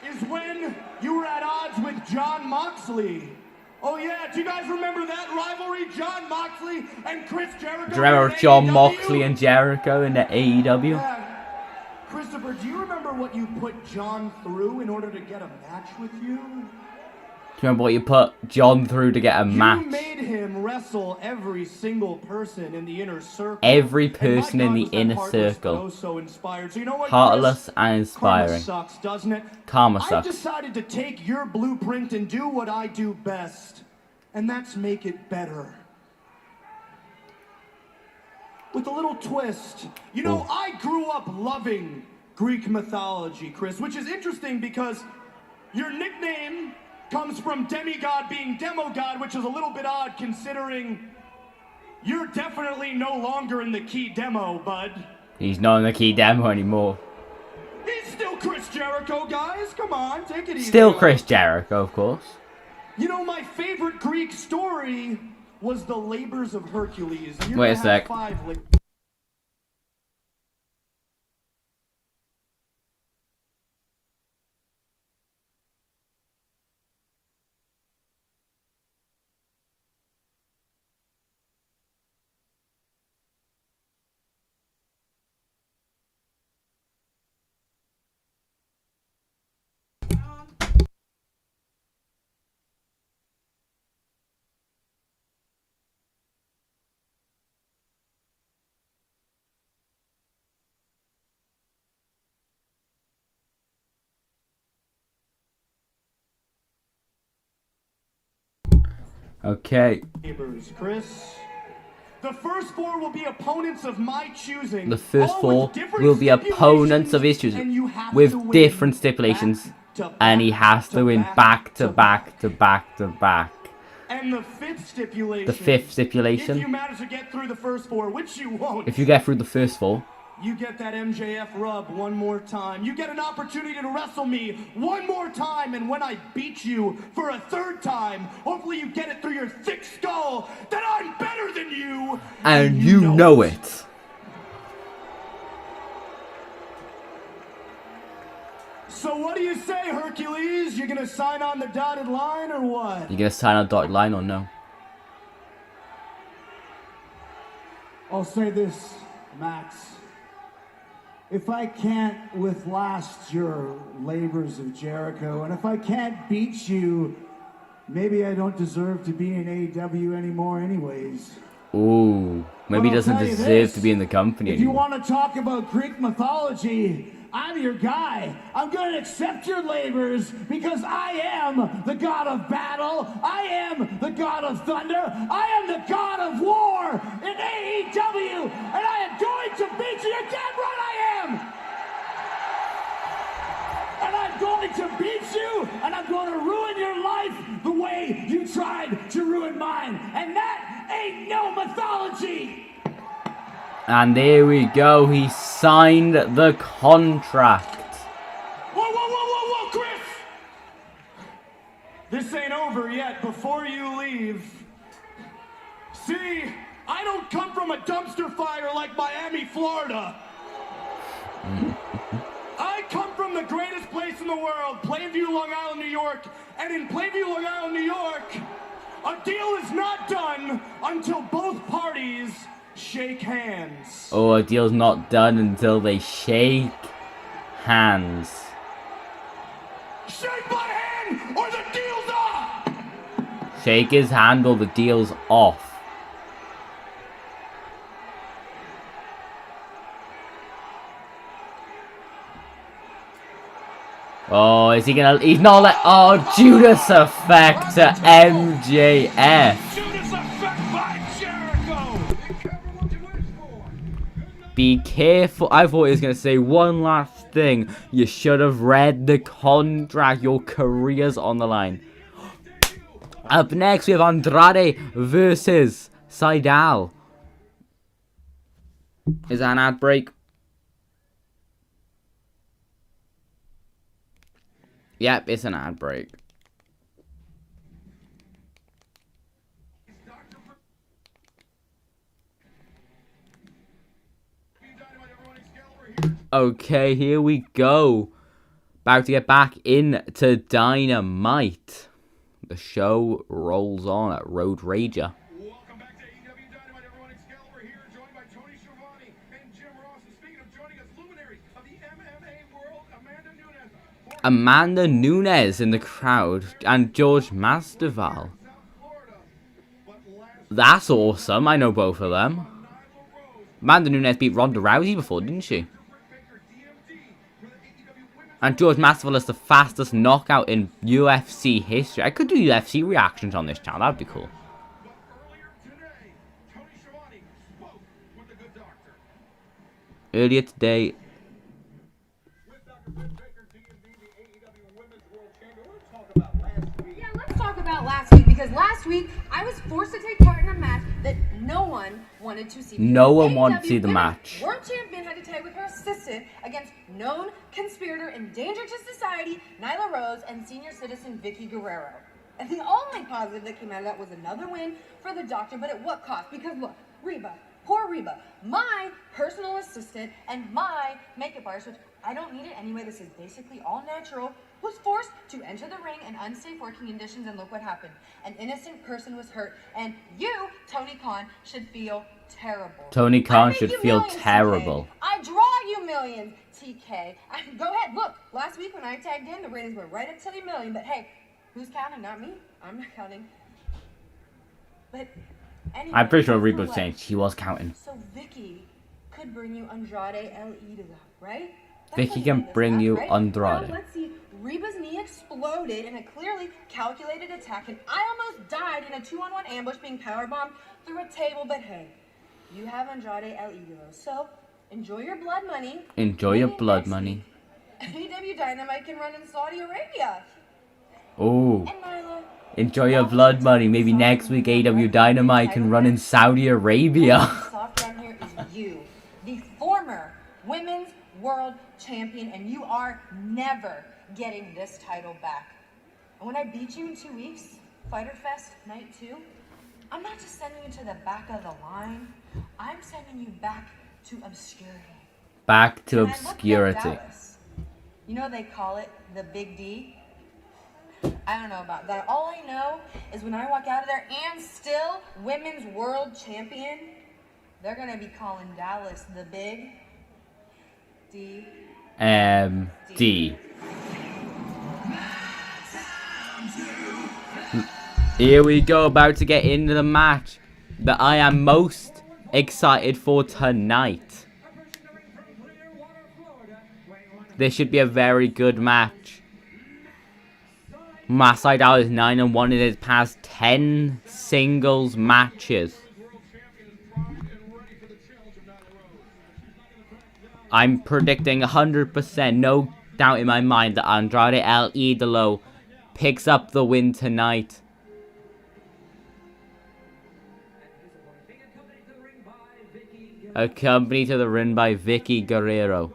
is when you were at odds with Jon Moxley. Oh yeah, do you guys remember that rivalry? Jon Moxley and Chris Jericho? Do you remember Jon Moxley and Jericho in the AEW? Yeah. Christopher, do you remember what you put John through in order to get a match with you? Do you remember what you put John through to get a match? You made him wrestle every single person in the inner circle. Every person in the inner circle. So inspired. So you know what, Heartless Chris? and inspiring. Karma sucks, doesn't it? Karma I sucks. decided to take your blueprint and do what I do best. And that's make it better. With a little twist. You know, I grew up loving Greek mythology, Chris, which is interesting because your nickname comes from demigod being demogod, which is a little bit odd considering you're definitely no longer in the key demo, bud. He's not in the key demo anymore. He's still Chris Jericho, guys. Come on, take it easy. Still Chris Jericho, of course. You know, my favorite Greek story was the labors of Hercules. And you're Wait a gonna have sec. 5 Okay. Chris. The first four will be opponents of my choosing. The first four will be opponents of his choosing with different stipulations. And he has to win back to back to back to back. And the fifth stipulation. The fifth stipulation. If you manage to get through the first four, which you won't. If you get through the first four. You get that MJF rub one more time. You get an opportunity to wrestle me one more time. And when I beat you for a third time, hopefully you get it through your thick skull that I'm better than you. And you know it. So what do you say, Hercules? You gonna sign on the dotted line or what? You gonna sign on the dotted line or no? I'll say this, Max. If I can't outlast your labors of Jericho, and if I can't beat you, maybe I don't deserve to be in AEW anymore anyways. Ooh, maybe he doesn't deserve to be in the company anymore. If you want to talk about Greek mythology, I'm your guy. I'm going to accept your labors because I am the god of battle. I am the god of thunder. I am the god of war in AEW. And I am going to beat you. You're damn right I am. And I'm going to beat you. And I'm going to ruin your life the way you tried to ruin mine. And that ain't no mythology. And there we go. He signed the contract. Whoa, Chris! This ain't over yet. Before you leave. See, I don't come from a dumpster fire like Miami, Florida. I come from the greatest place in the world, Plainview, Long Island, New York. And in Plainview, Long Island, New York, a deal is not done until both parties shake hands. Oh, a deal's not done until they shake hands. Shake my hand or the deal's off! Shake his hand or the deal's off. Oh, is he gonna... He's not like... Oh, Judas effect to MJF. Judas effect by Jericho. Be careful. I thought he was going to say one last thing. You should have read the contract. Your career's on the line. Up next, we have Andrade versus Seidel. Is that an ad break? Yep, it's an ad break. Okay, here we go. About to get back into Dynamite. The show rolls on at Road Rager. Welcome back to AEW Dynamite, everyone. Excalibur here, joined by Tony Schiavone and Jim Ross. And speaking of joining us, luminary of the MMA world, Amanda Nunes in the crowd, and George Masvidal. That's awesome. I know both of them. Amanda Nunes beat Ronda Rousey before, didn't she? And George Masvidal is the fastest knockout in UFC history. I could do UFC reactions on this channel. That'd be cool. Earlier today... Yeah, let's talk about last week, because last week I was forced to take part in a match that no one wanted to see. No one wanted to see the match. World champion had to tag with her assistant against known conspirator and danger to society Nyla Rose and senior citizen Vicky Guerrero. And the only positive that came out of that was another win for the doctor, but at what cost? Because look, Reba, poor Reba, my personal assistant and my makeup artist, which I don't need it anyway, this is basically all natural, was forced to enter the ring in unsafe working conditions, and look what happened. An innocent person was hurt, and you, Tony Khan, should feel terrible. Tony Khan should feel terrible. TK. I draw you millions, TK. Go ahead, look, last week when I tagged in, the ratings were right up to the million, but hey, who's counting? Not me. I'm not counting. But anyway, I'm pretty sure Reba was saying she was counting. So Vicky could bring you Andrade El Idolo, right? Vicky can bring you Andrade. Now let's see. Reba's knee exploded in a clearly calculated attack, and I almost died in a 2-on-1 ambush being powerbombed through a table. But hey, you have Andrade El Idolo, so enjoy your blood money. Enjoy your blood money. AEW Dynamite can run in Saudi Arabia. Oh. And Nyla, Enjoy your blood money. Maybe next week AEW Dynamite can run in Saudi Arabia. soft down here is you, the former women's world champion, and you are never getting this title back. And when I beat you in 2 weeks, Fighter Fest Night 2, I'm not just sending you to the back of the line, I'm sending you back to obscurity. Back to And I looked at obscurity. Dallas. You know they call it the Big D? I don't know about that. All I know is when I walk out of there and still women's world champion, they're gonna be calling Dallas the Big D. D. Here we go, about to get into the match that I am most excited for tonight. This should be a very good match. Seidel is 9-1 in his past 10 singles matches. I'm predicting 100%, no doubt in my mind, that Andrade El Idolo picks up the win tonight. Accompanied to the ring by Vicky Guerrero.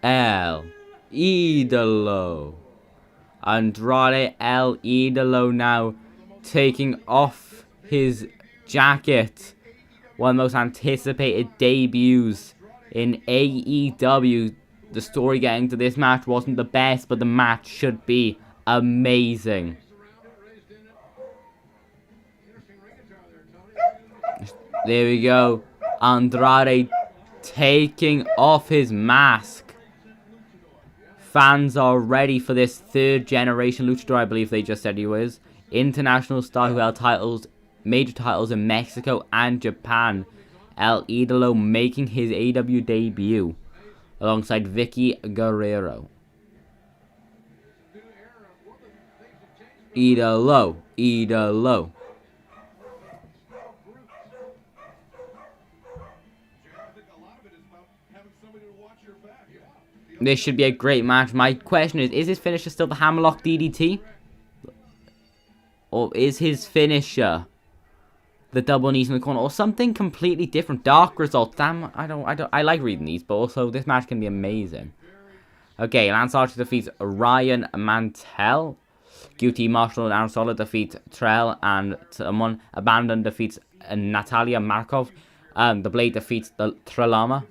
El Idolo. Andrade El Idolo now taking off his jacket. One of the most anticipated debuts in AEW. The story getting to this match wasn't the best, but the match should be amazing. There we go. Andrade taking off his mask. Fans are ready for this third generation luchador, I believe they just said he was. International star who held titles, major titles in Mexico and Japan. El Idolo making his AEW debut alongside Vicky Guerrero. Idolo, Idolo. This should be a great match. My question is his finisher still the Hammerlock DDT? Or is his finisher the double knees in the corner? Or something completely different? Dark Result. Damn, I like reading these, but also this match can be amazing. Okay, Lance Archer defeats Ryan Mantell. QT Marshall and Aaron Sola defeat Trell, and someone Abandon defeats Natalia Markov. The Blade defeats the Trelama.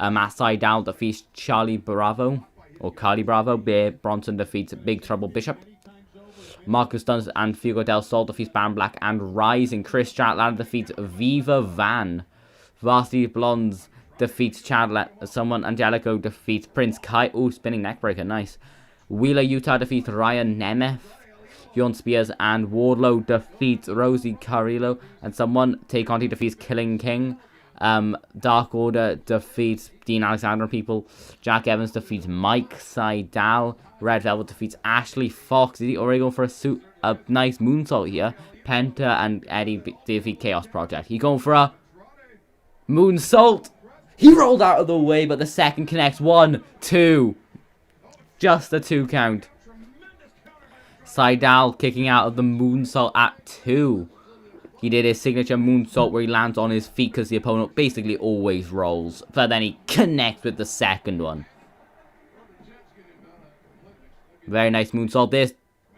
Matt Seidel defeats Charlie Bravo, or Carly Bravo. Bear Bronson defeats Big Trouble Bishop. Marcus Dunn and Fuego del Sol defeats Baron Black and Rising. Chris Chatlander defeats Viva Van. Varsity Blondes defeats someone Angelico defeats Prince Kai. Ooh, spinning neckbreaker, nice. Wheeler Utah defeats Ryan Nemeth. Jon Spears and Wardlow defeats Rosie Carrillo. And someone Tay Conti defeats Killing King. Dark Order defeats Dean Alexander and people. Jack Evans defeats Mike Seidel. Red Velvet defeats Ashley Fox. Is he already going for a nice moonsault here? Penta and Eddie defeat Chaos Project. He going for a moonsault. He rolled out of the way, but the second connects. 1, 2. Just a 2 count. Seidel kicking out of the moonsault at 2. He did his signature moonsault where he lands on his feet because the opponent basically always rolls. But then he connects with the second one. Very nice moonsault.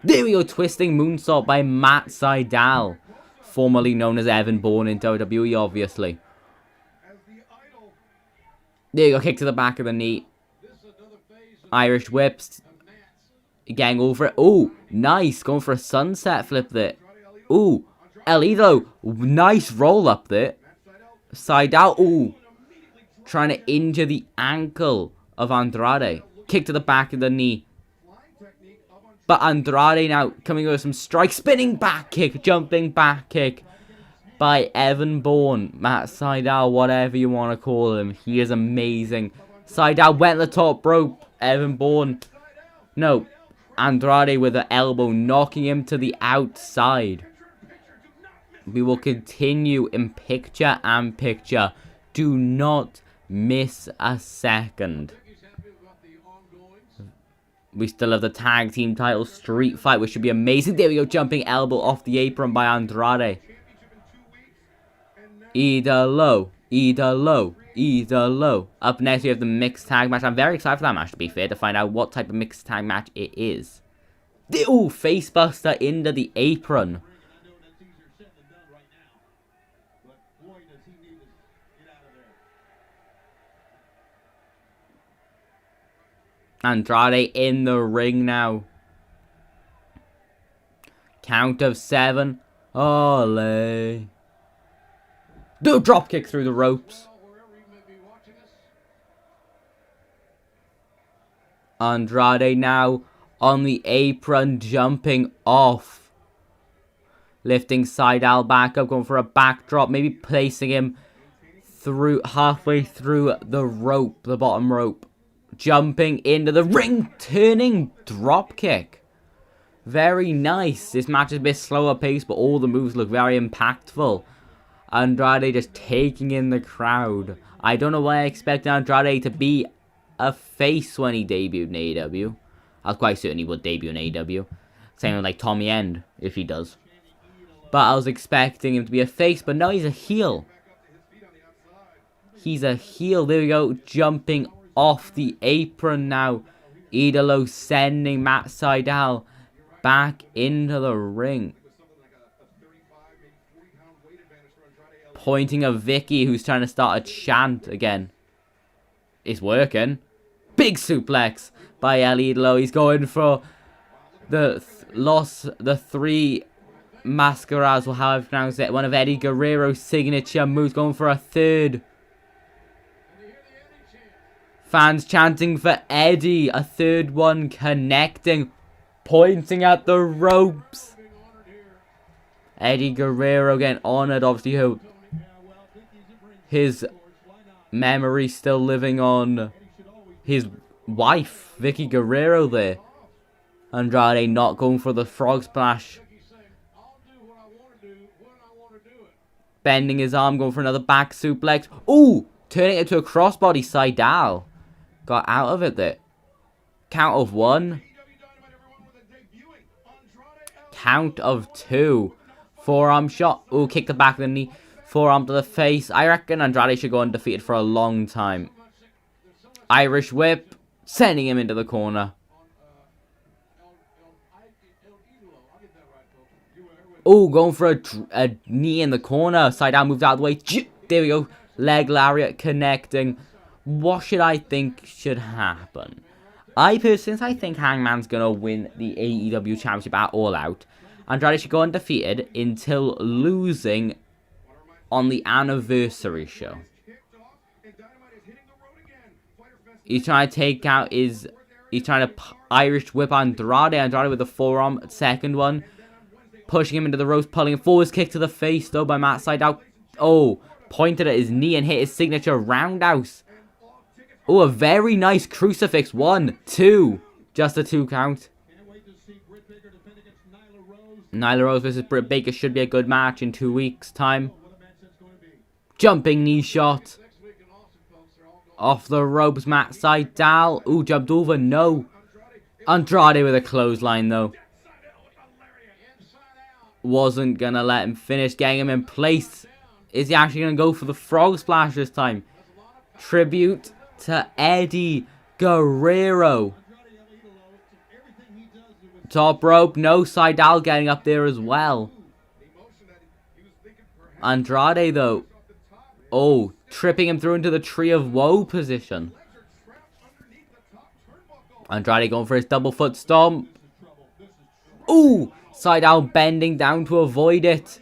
There we go. Twisting moonsault by Matt Seidel. Formerly known as Evan Bourne in WWE, obviously. There you go. Kick to the back of the knee. Irish whips. Getting over it. Oh, nice. Going for a sunset flip there. Ooh. El Idolo, nice roll up there. Seidel, ooh, trying to injure the ankle of Andrade. Kick to the back of the knee. But Andrade now coming with some strikes. Spinning back kick, jumping back kick. by Evan Bourne, Matt Sydal, whatever you want to call him. He is amazing. Sydal went the top rope. Evan Bourne, no, Andrade with the elbow, knocking him to the outside. We will continue in picture-in-picture. Do not miss a second. We still have the tag team title street fight, which should be amazing. There we go, jumping elbow off the apron by Andrade. Either low, either low, either low. Up next, we have the mixed tag match. I'm very excited for that match, to be fair, to find out what type of mixed tag match it is. Oh, facebuster into the apron. Andrade in the ring now. Count of 7. Ole. Do a drop kick through the ropes. Andrade now on the apron, jumping off. Lifting Sydal back up, going for a backdrop, maybe placing him through halfway through the rope, the bottom rope. Jumping into the ring, turning drop kick. Very nice. This match is a bit slower paced, but all the moves look very impactful. Andrade just taking in the crowd. I don't know why I expected Andrade to be a face when he debuted in AEW. I was quite certain he would debut in AEW. Same with like Tommy End, if he does. But I was expecting him to be a face, but no, he's a heel. He's a heel. There we go, jumping off the apron now. Idolo sending Matt Sydal back into the ring. Pointing at Vicky, who's trying to start a chant again. It's working. Big suplex by El Idolo. He's going for the three mascaras, or however you pronounce it. One of Eddie Guerrero's signature moves, going for a third. Fans chanting for Eddie. A third one connecting. Pointing at the ropes. Eddie Guerrero getting honored. Obviously, his memory still living on his wife, Vicky Guerrero there. Andrade not going for the frog splash. Bending his arm, going for another back suplex. Ooh! Turning it to a crossbody. Sydal got out of it there. Count of 1. Count of 2. Forearm shot. Ooh, kick the back of the knee. Forearm to the face. I reckon Andrade should go undefeated for a long time. Irish whip. Sending him into the corner. Ooh, going for a knee in the corner. Sydal moved out of the way. There we go. Leg lariat connecting. What should I think should happen? Since I think Hangman's going to win the AEW Championship at All Out, Andrade should go undefeated until losing on the anniversary show. He's trying to take out he's trying to Irish whip Andrade. Andrade with the forearm, second one. Pushing him into the ropes, pulling him forward, kick to the face though by Matt Sydal. Oh, pointed at his knee and hit his signature roundhouse. Oh, a very nice crucifix. 1, 2. Just a 2 count. Nyla Rose versus Britt Baker should be a good match in 2 weeks' time. Jumping knee shot. Off the ropes, Matt Sydal. Ooh, jumped over. No. Andrade with a clothesline, though. Wasn't going to let him finish, getting him in place. Is he actually going to go for the frog splash this time? Tribute to Eddie Guerrero. Top rope. No, Sydal getting up there as well. Andrade, though. Oh, tripping him through into the Tree of Woe position. Andrade going for his double foot stomp. Ooh, Sydal bending down to avoid it.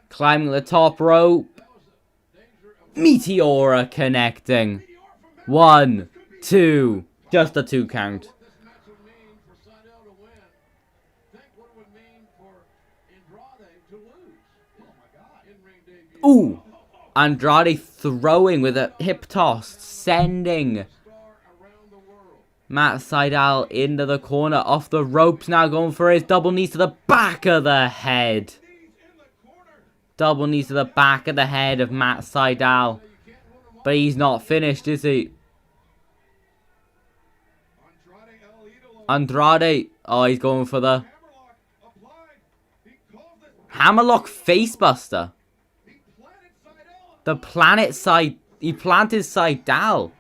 Climbing the top rope. Meteora connecting. 1, 2. Just a 2 count. Ooh! Andrade throwing with a hip toss, sending Matt Sydal into the corner, off the ropes now, going for his double knees to the back of the head. Double knees to the back of the head of Matt Sydal. But he's not finished, is he? Andrade. Oh, he's going for the hammerlock facebuster. The planet side. He planted Sydal.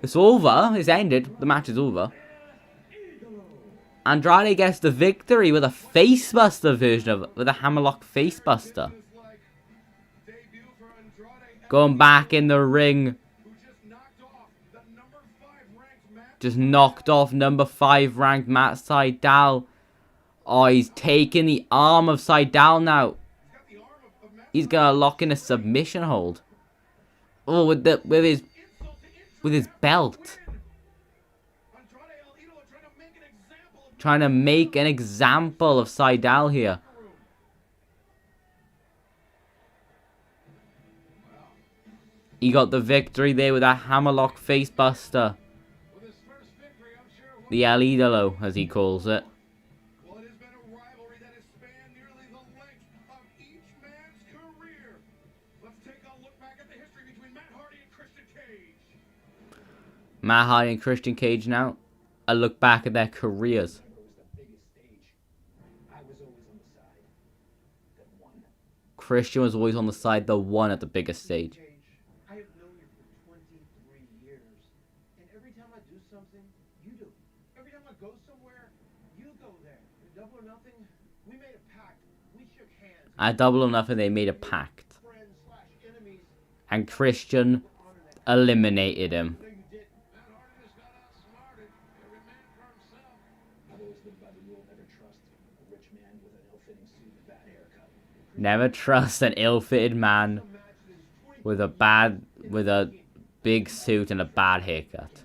It's over. It's ended. The match is over. Andrade gets the victory with a facebuster version of it. With a hammerlock facebuster. Going back in the ring. Just knocked off number 5 ranked Matt Sydal. Oh, he's taking the arm of Sydal now. He's gonna lock in a submission hold. Oh, with his belt. Trying to make an example of Sydal here. He got the victory there with a hammerlock facebuster. The El Idolo, as he calls it. Well, it has been a rivalry that has spanned nearly the length of each man's career. Let's take a look back at the history between Matt Hardy and Christian Cage. Matt Hardy and Christian Cage now. A look back at their careers. Christian was always on the side, the one at the biggest stage. I have known you for 23 years, and every time I do something, you do. Every time I go somewhere, you go there. In Double or Nothing, we made a pact. We shook hands. At Double or Nothing, they made a pact. And Christian eliminated him. Never trust an ill-fitted man with a big suit and a bad haircut.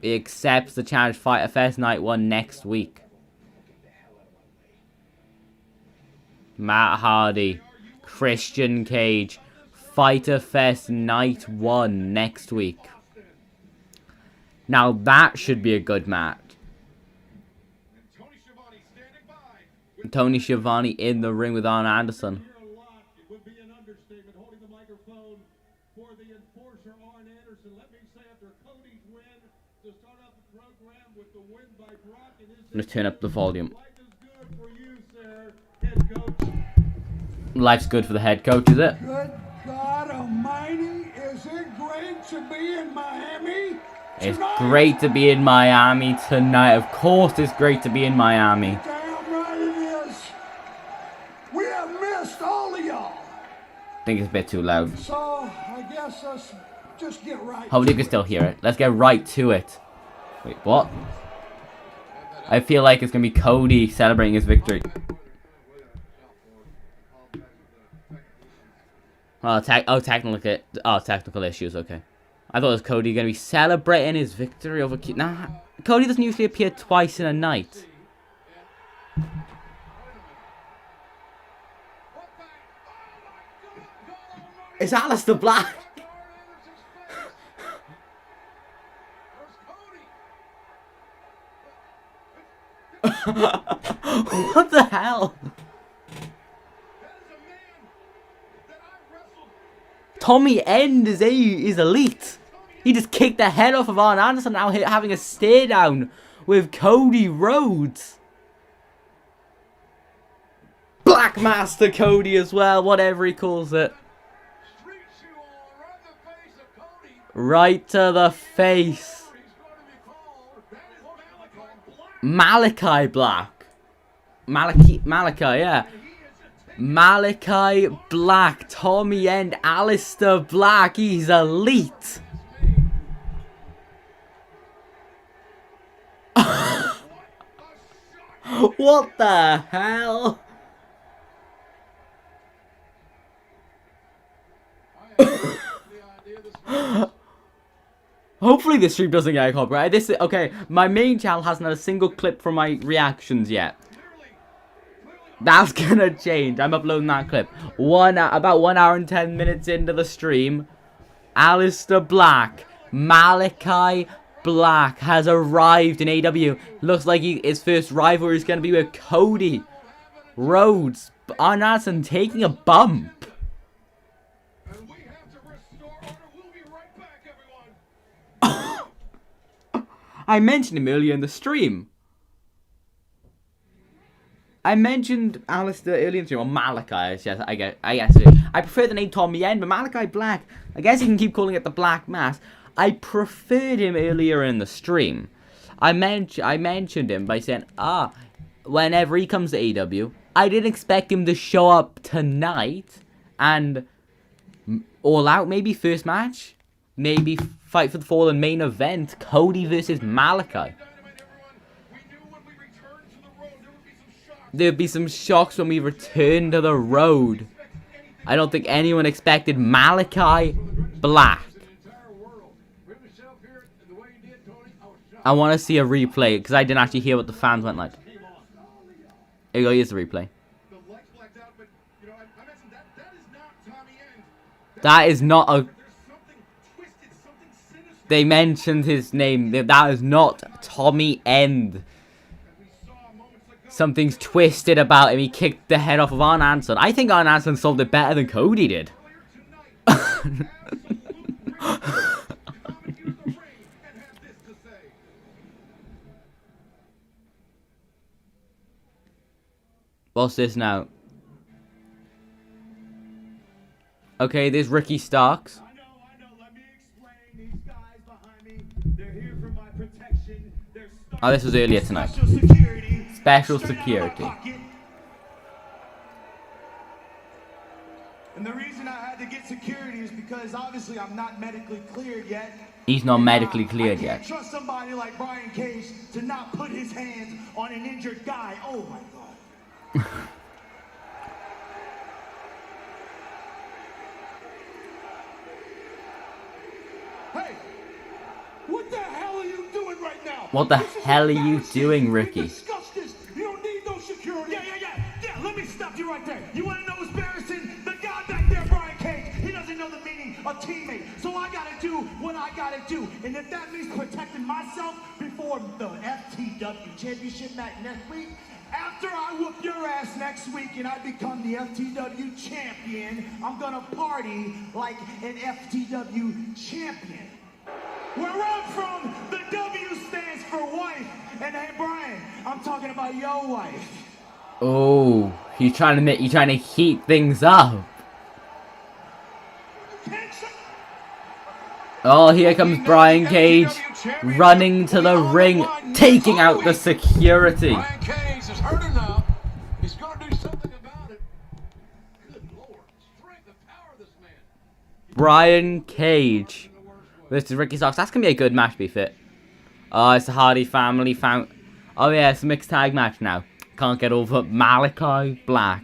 He accepts the challenge. Fighter Fest Night 1 next week. Matt Hardy, Christian Cage, Fighter Fest Night 1 next week. Now that should be a good match. Tony Schiavone in the ring with Arn Anderson. It would be an understatement holding the microphone for the enforcer Arn Anderson. Let me say, after Cody's win to start off the program with the win by Brock and his... I'm going to turn up the volume. Life is good for you, sir, head coach. Life's good for the head coach, is it? Good God Almighty, is it great to be in Miami? It's tonight? great to be in Miami tonight. Of course it's great to be in Miami. Damn right it is. We have missed all of y'all. I think it's a bit too loud. So, I guess let's just get right Hopefully you can still hear it. Let's get right to it. Wait, what? I feel like it's going to be Cody celebrating his victory. Technical issues, okay. I thought it was Cody going to be celebrating his victory over... Nah, Cody doesn't usually appear twice in a night. It's Aleister Black! What the hell? Tommy End is elite. He just kicked the head off of Arn Anderson, now having a stare down with Cody Rhodes. Black Master Cody as well, whatever he calls it. Right to the face. Malachi Black. Malachi, yeah. Malachi Black, Tommy End, Aleister Black, he's elite. What the hell? Hopefully this stream doesn't get copyrighted. This okay. My main channel hasn't had a single clip from my reactions yet. That's gonna change. I'm uploading that clip. About 1 hour and 10 minutes into the stream, Aleister Black, Malachi Black has arrived in AEW. Looks like his first rivalry is gonna be with Cody Rhodes. Arn Anderson taking a bump. I mentioned him earlier in the stream. I mentioned Aleister earlier in the stream, or Malachi, yes, I guess it. I prefer the name Tommy End, but Malachi Black, I guess you can keep calling it the Black Mass. I preferred him earlier in the stream. I mentioned him by saying, whenever he comes to AEW, I didn't expect him to show up tonight and All Out, maybe first match, maybe Fight for the Fallen main event, Cody versus Malachi. There'd be some shocks when we return to the road. I don't think anyone expected Malachi Black. I want to see a replay because I didn't actually hear what the fans went like. Here you go, here's the replay. That is not a... They mentioned his name. That is not Tommy End. Something's twisted about him. He kicked the head off of Arn Anderson. I think Arn Anderson solved it better than Cody did. What's this now? Okay, there's Ricky Starks. I know. Let me explain. These guys behind me, they're here for my protection. Oh, this was earlier tonight. Special security. And the reason I had to get security is because obviously I'm not medically cleared yet. He's not medically cleared yet. I can't trust somebody like Brian Cage to not put his hands on an injured guy. Oh my God. Hey, what the hell are you doing right now? What the hell are you doing, Ricky? Discuss this. You don't need no security. Yeah. Let me stop you right there. You want to know what's embarrassing? The guy back there, Brian Cage, he doesn't know the meaning of teammate. So I gotta do what I gotta do. And if that means protecting myself before the FTW championship match next week, after I whoop your ass next week and I become the FTW champion, I'm gonna party like an FTW champion. Where I'm from, the W stands for wife. And hey, Brian, I'm talking about your wife. Oh, he's trying to heat things up. Oh, here comes Brian Cage running to the ring, taking out the security. Brian Cage is hurt enough. He's going to do something about it. Good Lord. Strength and power of this man. Brian Cage versus Ricky Starks. That's going to be a good match, be fit. Oh, it's the Hardy family found. Oh, yeah, it's a mixed tag match now. Can't get over Malachi Black.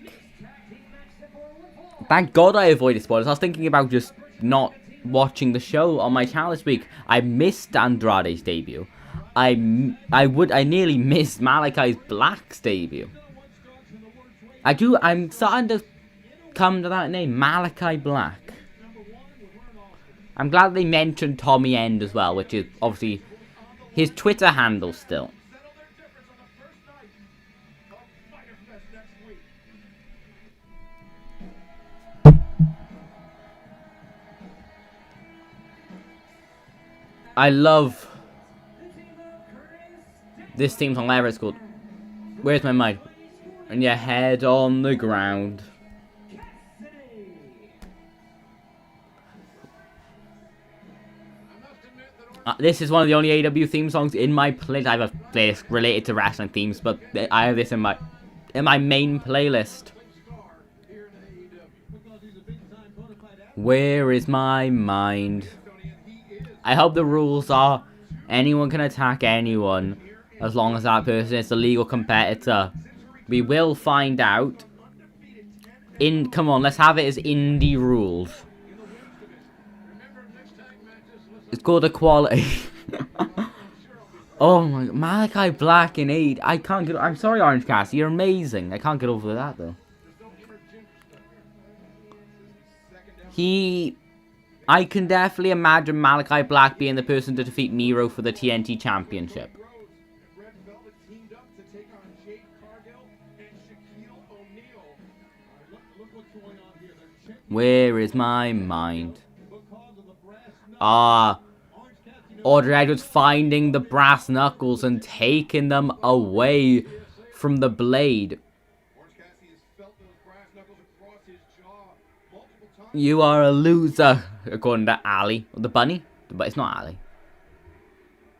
Thank God I avoided spoilers. I was thinking about just not watching the show on my channel this week. I missed Andrade's debut. I nearly missed Malachi Black's debut. I'm starting to come to that name, Malachi Black. I'm glad they mentioned Tommy End as well, which is obviously his Twitter handle still. I love this theme song, whatever it's called. Where's my mic? And your head on the ground. This is one of the only AEW theme songs in my playlist. I have a playlist related to wrestling themes, but I have this in my main playlist. Where is my mind? I hope the rules are anyone can attack anyone as long as that person is a legal competitor. We will find out. Come on, let's have it as indie rules. It's called equality. Oh my, Malachi Black in 8. I can't get. I'm sorry, Orange Cassidy, you're amazing. I can't get over that though. I can definitely imagine Malachi Black being the person to defeat Miro for the TNT Championship. Where is my mind? Audrey Edwards finding the brass knuckles and taking them away from the Blade. You are a loser, according to Ali. The bunny? But it's not Ali.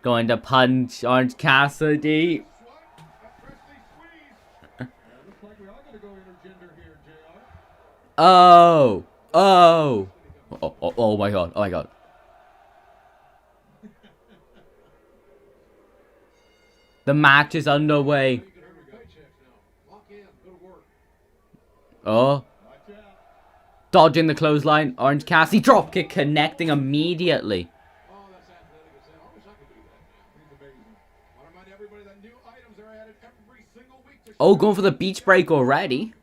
Going to punch Orange Cassidy. Oh my god. Oh my god. The match is underway. Oh. Dodging the clothesline. Orange Cassidy dropkick connecting immediately. Oh, going for the beach break already.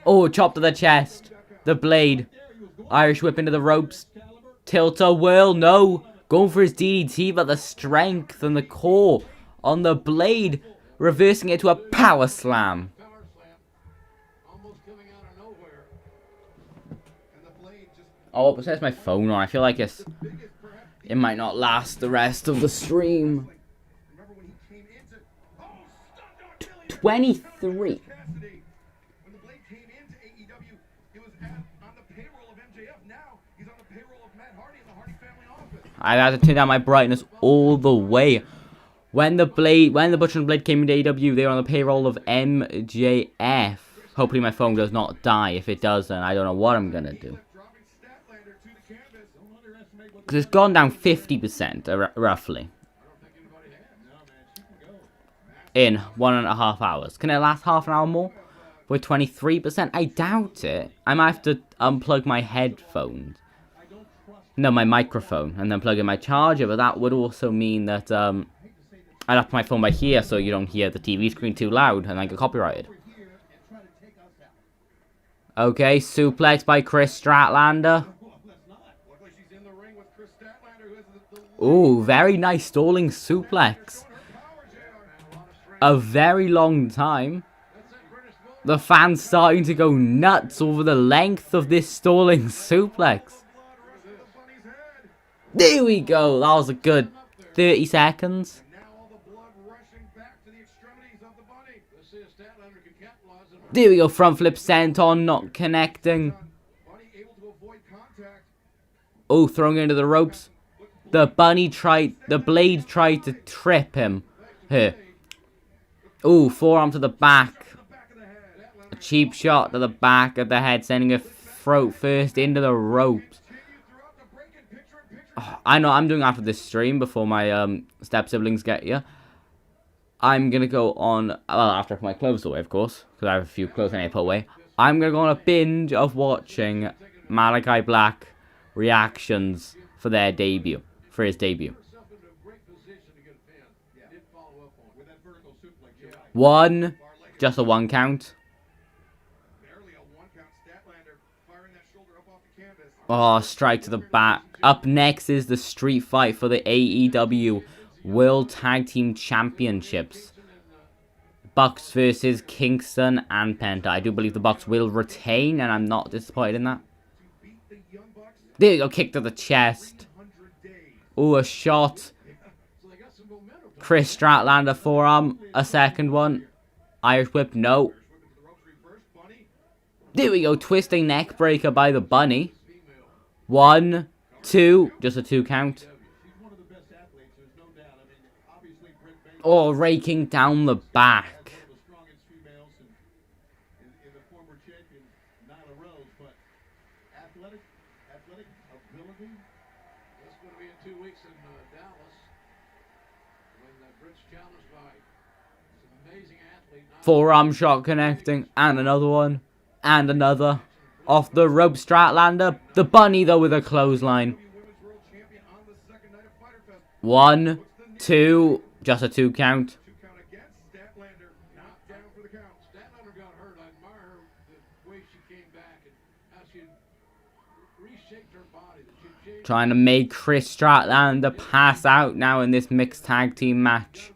Oh, chop to the chest. The Blade. Irish whip into the ropes. Tilt-a-whirl. No. Going for his DDT, but the strength and the core on the Blade. Reversing it to a power slam. Oh, but there's my phone on. I feel like it might not last the rest of the stream. 23. I had to turn down my brightness all the way. When the Butcher and Blade came into AEW, they were on the payroll of MJF. Hopefully my phone does not die. If it does, then I don't know what I'm gonna do. Because it's gone down 50%, roughly. In 1.5 hours. Can it last half an hour more? With 23%? I doubt it. I might have to unplug my headphones. No, my microphone. And then plug in my charger. But that would also mean that I'd have to put my phone by here so you don't hear the TV screen too loud and I get copyrighted. Okay, suplex by Chris Statlander. Ooh, very nice stalling suplex. A very long time. The fans starting to go nuts over the length of this stalling suplex. There we go. That was a good 30 seconds. There we go. Front flip senton, not connecting. Oh, throwing into the ropes. The Blade tried to trip him. Here. Oh, forearm to the back. A cheap shot to the back of the head, sending a throat first into the ropes. Oh, I know I'm doing after this stream before my step siblings get here. I'm gonna go on, well, after I put my clothes away, of course, because I have a few clothes I need to put away. I'm gonna go on a binge of watching Malachi Black reactions for their debut, for his debut. One, just a 1 count. Oh, strike to the back. Up next is the street fight for the AEW World Tag Team Championships. Bucks versus Kingston and Penta. I do believe the Bucks will retain, and I'm not disappointed in that. There you go, kick to the chest. Ooh, a shot. Chris Statlander forearm. A second one. Irish whip, no. There we go, twisting neck breaker by the bunny. 1, 2, just a 2 count. Oh, raking down the back. Forearm shot connecting, and another one, and another. Off the rope, Statlander. The bunny, though, with a clothesline. 1, 2. Just a 2 count. Trying to make Chris Stratlander pass out now in this mixed tag team match.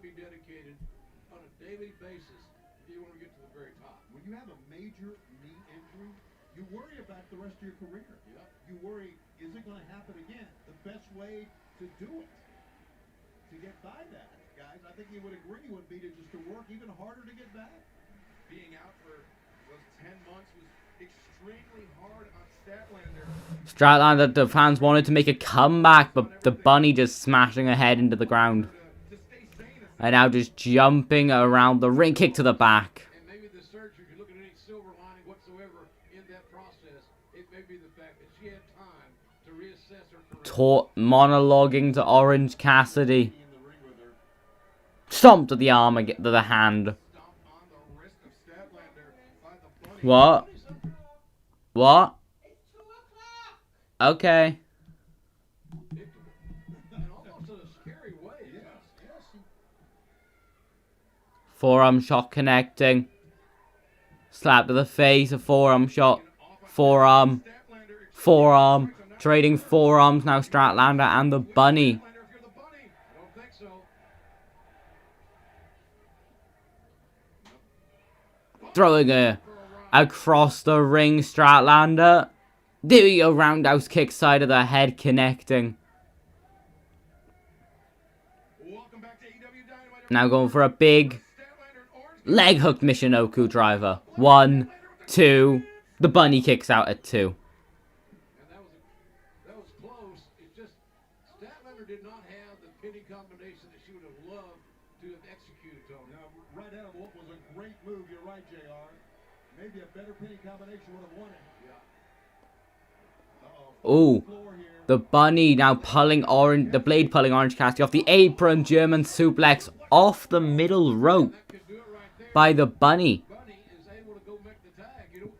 Stratlander, the fans wanted to make a comeback, but the bunny just smashing her head into the ground. And now just jumping around the ring, kick to the back. Monologuing to Orange Cassidy. Stomp to the arm, to the hand. What? What? Okay. Forearm shot connecting. Slap to the face, a forearm shot. Forearm. Forearm. Trading forearms now, Stratlander and the bunny. Throwing her across the ring, Stratlander. There we go, roundhouse kick, side of the head, connecting. Now going for a big leg hook Michinoku driver. 1, 2. The bunny kicks out at 2. Oh, the bunny now pulling the blade pulling Orange Cassidy off the apron. German suplex off the middle rope by the bunny.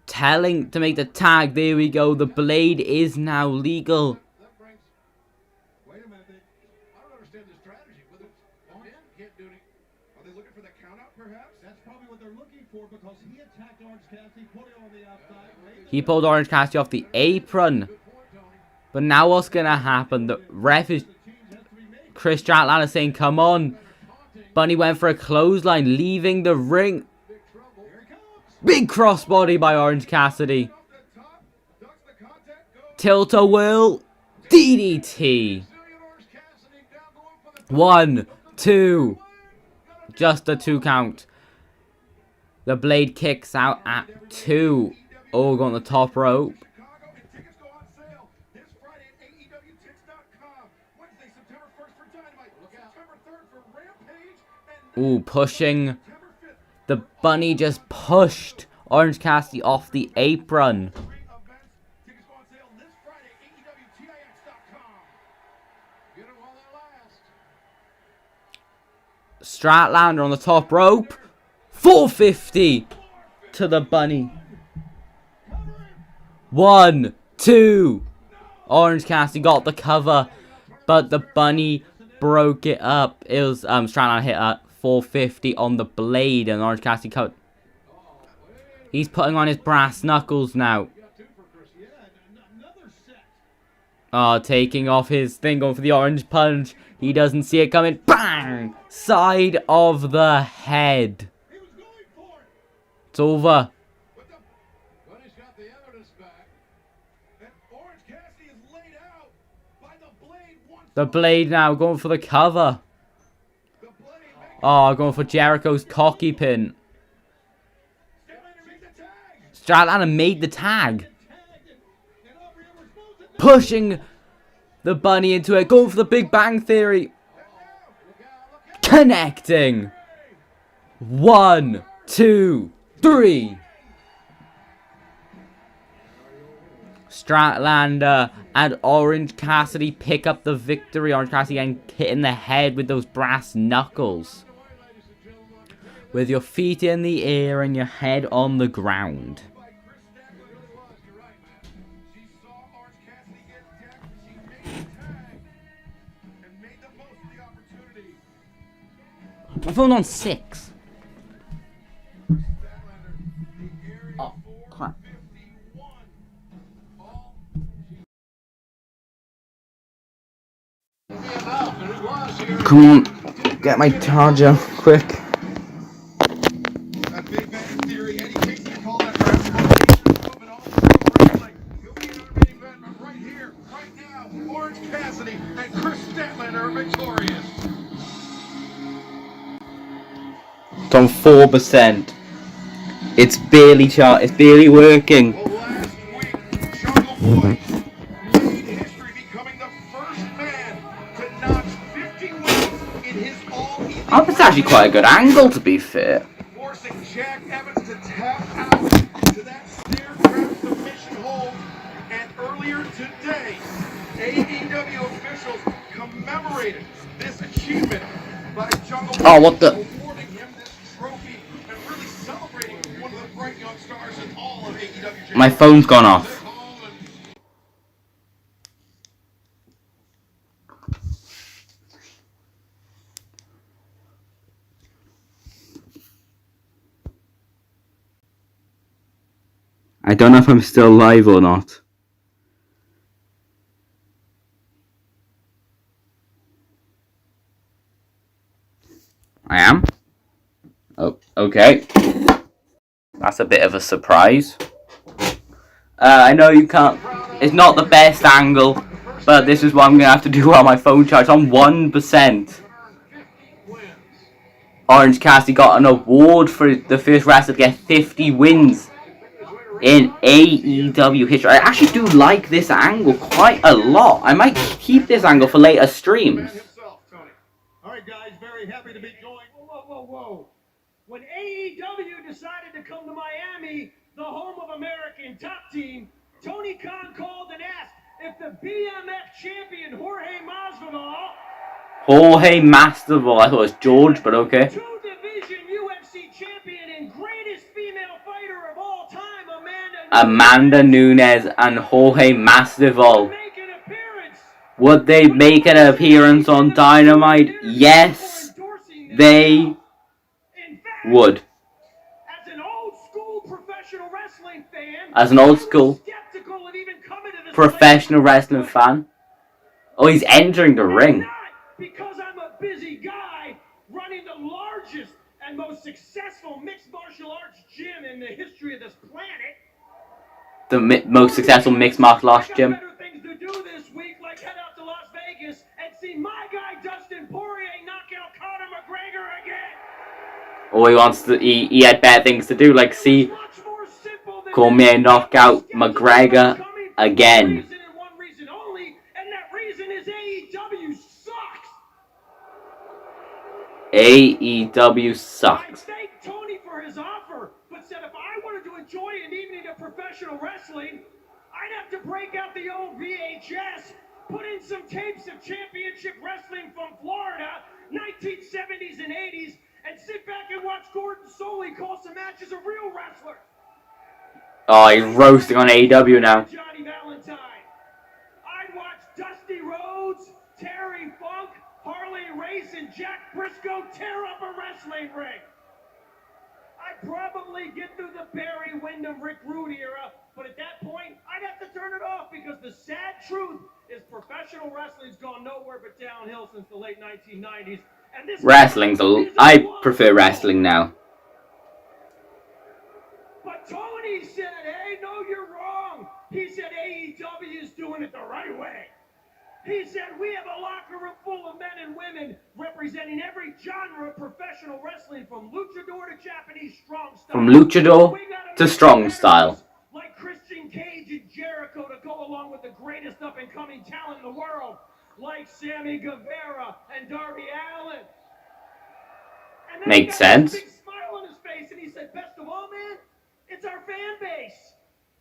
Telling to make the tag. There we go. The blade is now legal. He pulled Orange Cassidy off the apron. But now what's going to happen? The ref is... Chris Stratlander saying, come on. Bunny went for a clothesline, leaving the ring. Big crossbody by Orange Cassidy. Tilt-a-whirl. DDT. 1, 2. Just a 2 count. The blade kicks out at 2. Oh, going on the top rope. Ooh, pushing. The bunny just pushed Orange Cassidy off the apron. Stratlander on the top rope. 450 to the bunny. 1, 2. Orange Cassidy got the cover, but the bunny broke it up. It was Stratlander hit a 450 on the blade, and Orange Cassidy cut. He's putting on his brass knuckles now. Oh, taking off his thing, going for the orange punch. He doesn't see it coming. Bang! Side of the head. It's over. The blade now going for the cover. Oh, going for Jericho's cocky pin. Stratlander made the tag. Pushing the bunny into it. Going for the Big Bang Theory. Connecting. 1, 2, 3. Stratlander and Orange Cassidy pick up the victory. Orange Cassidy getting hit in the head with those brass knuckles. With your feet in the air and your head on the ground. My phone's on 6. Oh, crap. Come on, get my charger quick. Big Bang Theory, Eddie Kingston called that transformation movement all through wrestling. He'll be in our main event, but right here, right now, Orange Cassidy and Chris Statlander are victorious. It's on 4%. It's barely working. Well, last week, Jungle Boy made history becoming the first man to notch 50 wins in his all-elite. Oh, that's actually quite a good angle, to be fair. Forcing Jack Evans to tap out to that snare trap submission hold. And earlier today, AEW officials commemorated this achievement by Jungle Boy, Oh, what the? awarding him this trophy and really celebrating one of the bright young stars in all of AEW. My phone's gone off. I don't know if I'm still live or not. I am? Oh, okay. That's a bit of a surprise. I know you can't... It's not the best angle, but this is what I'm going to have to do while my phone charges on 1%. Orange Cassidy got an award for the first wrestler to get 50 wins in AEW history. I actually do like this angle quite a lot. I might keep this angle for later streams. All right, guys, very happy to be joined. Whoa. When AEW decided to come to Miami, the home of American Top Team, Tony Khan called and asked if the BMF champion Jorge Masvidal, I thought it was George, but okay. Two-division UFC champion and greatest female fighter of all time, Amanda Nunes and Jorge Masvidal. Would they make an appearance on Dynamite? Yes, they would. As an old school professional wrestling fan, Oh, he's entering the ring. Because I'm a busy guy running the largest and most successful mixed martial arts gym in the history of this planet. The most successful mixed martial arts gym. Better things to do this week, like head out to Las Vegas and see my guy Dustin Poirier knock out Conor McGregor again. Or he had better things to do, like see Cormier knock out McGregor again. AEW sucks. I thanked Tony for his offer, but said if I wanted to enjoy an evening of professional wrestling, I'd have to break out the old VHS, put in some tapes of championship wrestling from Florida, 1970s and 80s, and sit back and watch Gordon Soley call some matches of real wrestlers. Oh, he's roasting on AEW now. Johnny Valentine. I'd watch Dusty Rhodes, Terry Funk, Harley Race, and Jack Briscoe tear up a wrestling ring. I'd probably get through the Barry Windham Rick Rude era, but at that point, I'd have to turn it off because the sad truth is professional wrestling's gone nowhere but downhill since the late 1990s. And this I prefer wrestling now. But Tony said, hey, no, you're wrong. He said AEW is doing it the right way. He said we have a locker room full of men and women representing every genre of professional wrestling, from luchador to Japanese strong style. From luchador to strong style. Like Christian Cage and Jericho to go along with the greatest up-and-coming talent in the world, like Sammy Guevara and Darby Allin. And then Makes he got sense. a big smile on his face, and he said, best of all, man, it's our fan base.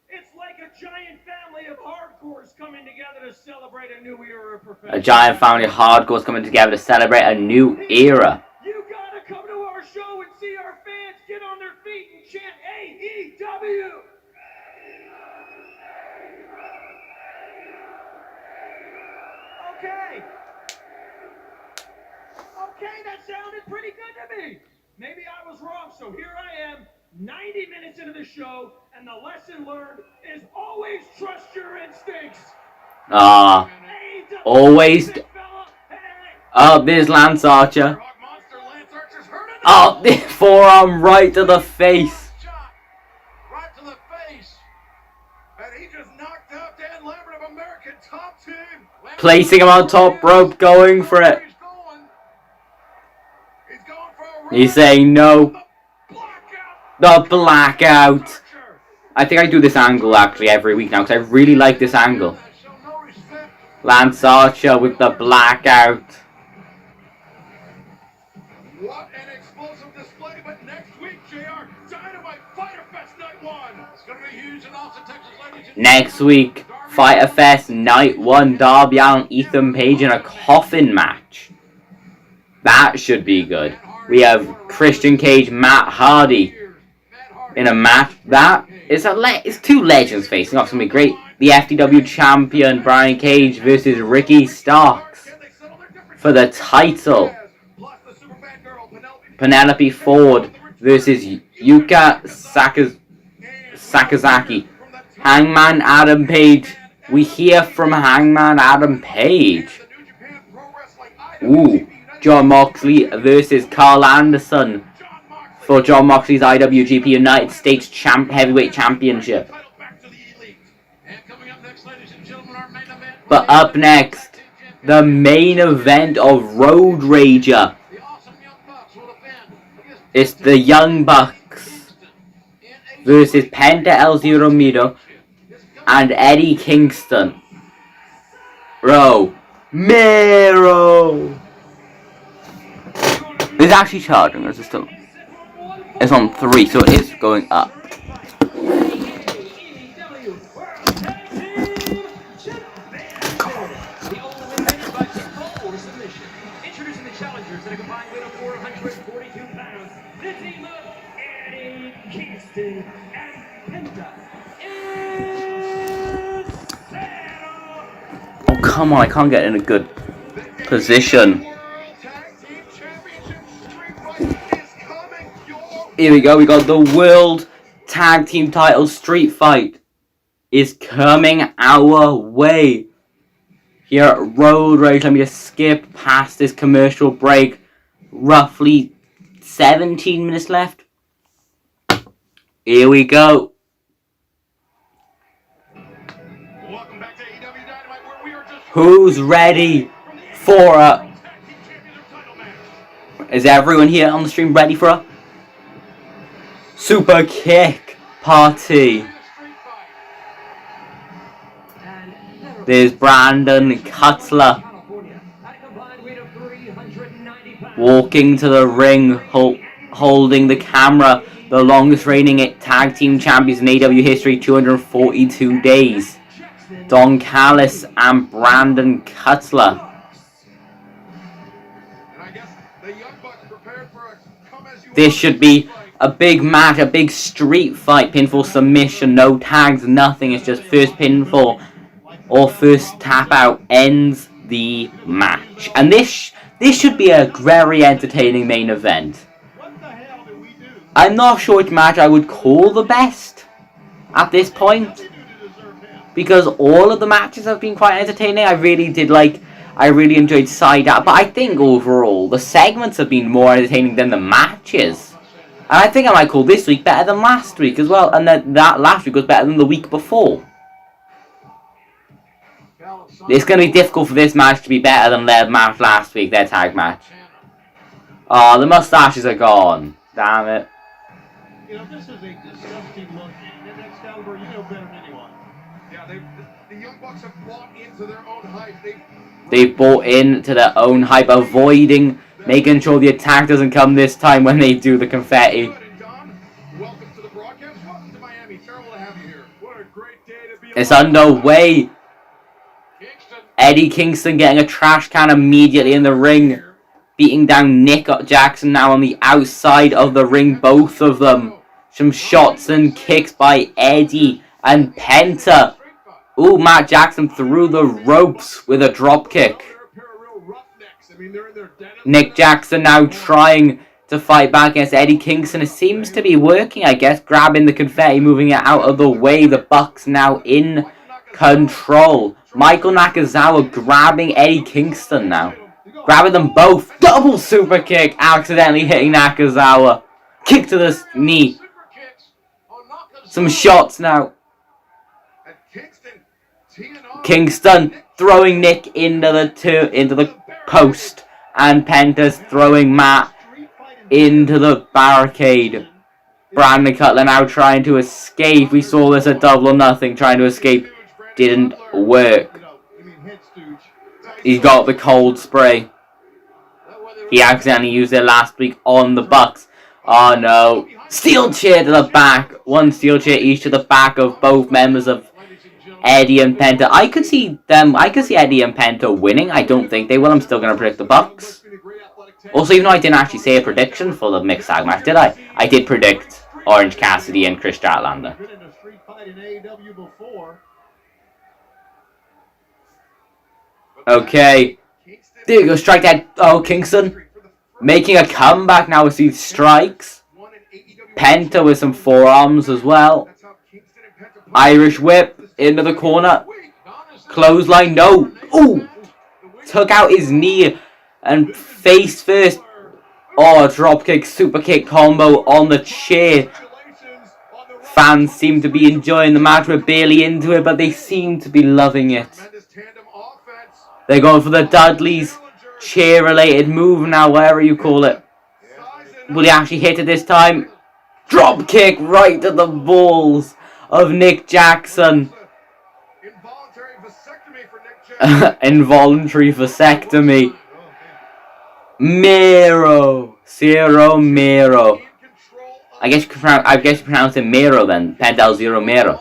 It's like a giant family of hardcores coming together to celebrate a new era of professional. A giant family of hardcores coming together to celebrate a new era. You gotta come to our show and see our fans get on their feet and chant AEW. Okay, that sounded pretty good to me. Maybe I was wrong, so here I am, 90 minutes into the show, and the lesson learned is always trust your instincts. Always. Oh, there's Lance Archer. Oh, this forearm right to the face. Right to the face. And he just knocked out Dan Lambert of American Top Team. Placing him on top rope, going for it. He's saying no. The blackout. I think I do this angle actually every week now because I really like this angle. Lance Archer with the blackout. What an explosive display, but next week, JR, Dynamite Fighter Fest Night 1. It's going to be huge in Austin, Texas, ladies and Next week, Fighter Fest Night 1, Darby Allin, Ethan Page in a coffin match. That should be good. We have Christian Cage, Matt Hardy in a match. That is it's two legends facing off. It's going to be great. The FTW champion, Brian Cage, versus Ricky Starks for the title. Penelope Ford versus Yuka Sakazaki. Hangman Adam Page. We hear from Hangman Adam Page. Ooh. John Moxley versus Carl Anderson for John Moxley's IWGP United States Heavyweight Championship. But up next, the main event of Road Rager. It's the Young Bucks versus Penta El Zero Miedo and Eddie Kingston. Miro. It's actually charging, or is it still? It's on 3, so it is going up. Introducing the challengers at a combined weight of 442 pounds. The team of Eddie Kingston and Penta. Oh, come on, I can't get in a good position. Here we go, we got the World Tag Team title street fight is coming our way here at Road Rage. Let me just skip past this commercial break. Roughly 17 minutes left. Here we go. welcome back to AEW Dynamite, where we are just Who's ready for a... Is everyone here on the stream ready for a super kick party? There's Brandon Cutler walking to the ring, holding the camera. The longest reigning tag team champions in AEW history, 242 days. Don Callis and Brandon Cutler. This should be a big match, a big street fight, pinfall submission, no tags, nothing. It's just first pinfall or first tap out ends the match. And this should be a very entertaining main event. I'm not sure which match I would call the best at this point, because all of the matches have been quite entertaining. I really enjoyed Side Out, but I think overall the segments have been more entertaining than the matches. And I think I might call this week better than last week as well, and that last week was better than the week before. It's going to be difficult for this match to be better than their match last week, their tag match. Oh, the mustaches are gone. Damn it. You know, this is a disgusting look, and Excalibur, you know better than anyone. Yeah, the Young Bucks have bought into their own hype. They've bought into their own hype, making sure the attack doesn't come this time when they do the confetti. Welcome to the broadcast. Welcome to Miami. Terrible to have you here. What a great day to be alive. It's underway. Eddie Kingston getting a trash can immediately in the ring. Beating down Nick Jackson now on the outside of the ring, both of them. Some shots and kicks by Eddie and Penta. Ooh, Matt Jackson through the ropes with a drop kick. Nick Jackson now trying to fight back against Eddie Kingston. It seems to be working, I guess. Grabbing the confetti, moving it out of the way. The Bucks now in control. Michael Nakazawa grabbing Eddie Kingston now. Grabbing them both. Double super kick. Accidentally hitting Nakazawa. Kick to the knee. Some shots now. Kingston throwing Nick into the post. And Penta's throwing Matt into the barricade. Brandon Cutler now trying to escape. We saw this at Double or Nothing. Trying to escape. Didn't work. He got the cold spray. He accidentally used it last week on the Bucks. Oh no. Steel chair to the back. One steel chair each to the back of both members of Eddie and Penta. I could see Eddie and Penta winning. I don't think they will. I'm still going to predict the Bucks. Also, even though I didn't actually say a prediction for the mixed tag match, did I? I did predict Orange Cassidy and Chris Statlander. Okay. There you go, strike that. Oh, Kingston making a comeback now with these strikes. Penta with some forearms as well. Irish whip into the corner. Clothesline, no. Ooh! Took out his knee and face first. Oh, dropkick, super kick combo on the chair. Fans seem to be enjoying the match. We're barely into it, but they seem to be loving it. They're going for the Dudley's chair-related move now, whatever you call it. Will he actually hit it this time? Drop kick right to the balls of Nick Jackson. Involuntary vasectomy. Miro. Zero Miro. I guess you pronounce it Miro then. Pentel Zero Miro.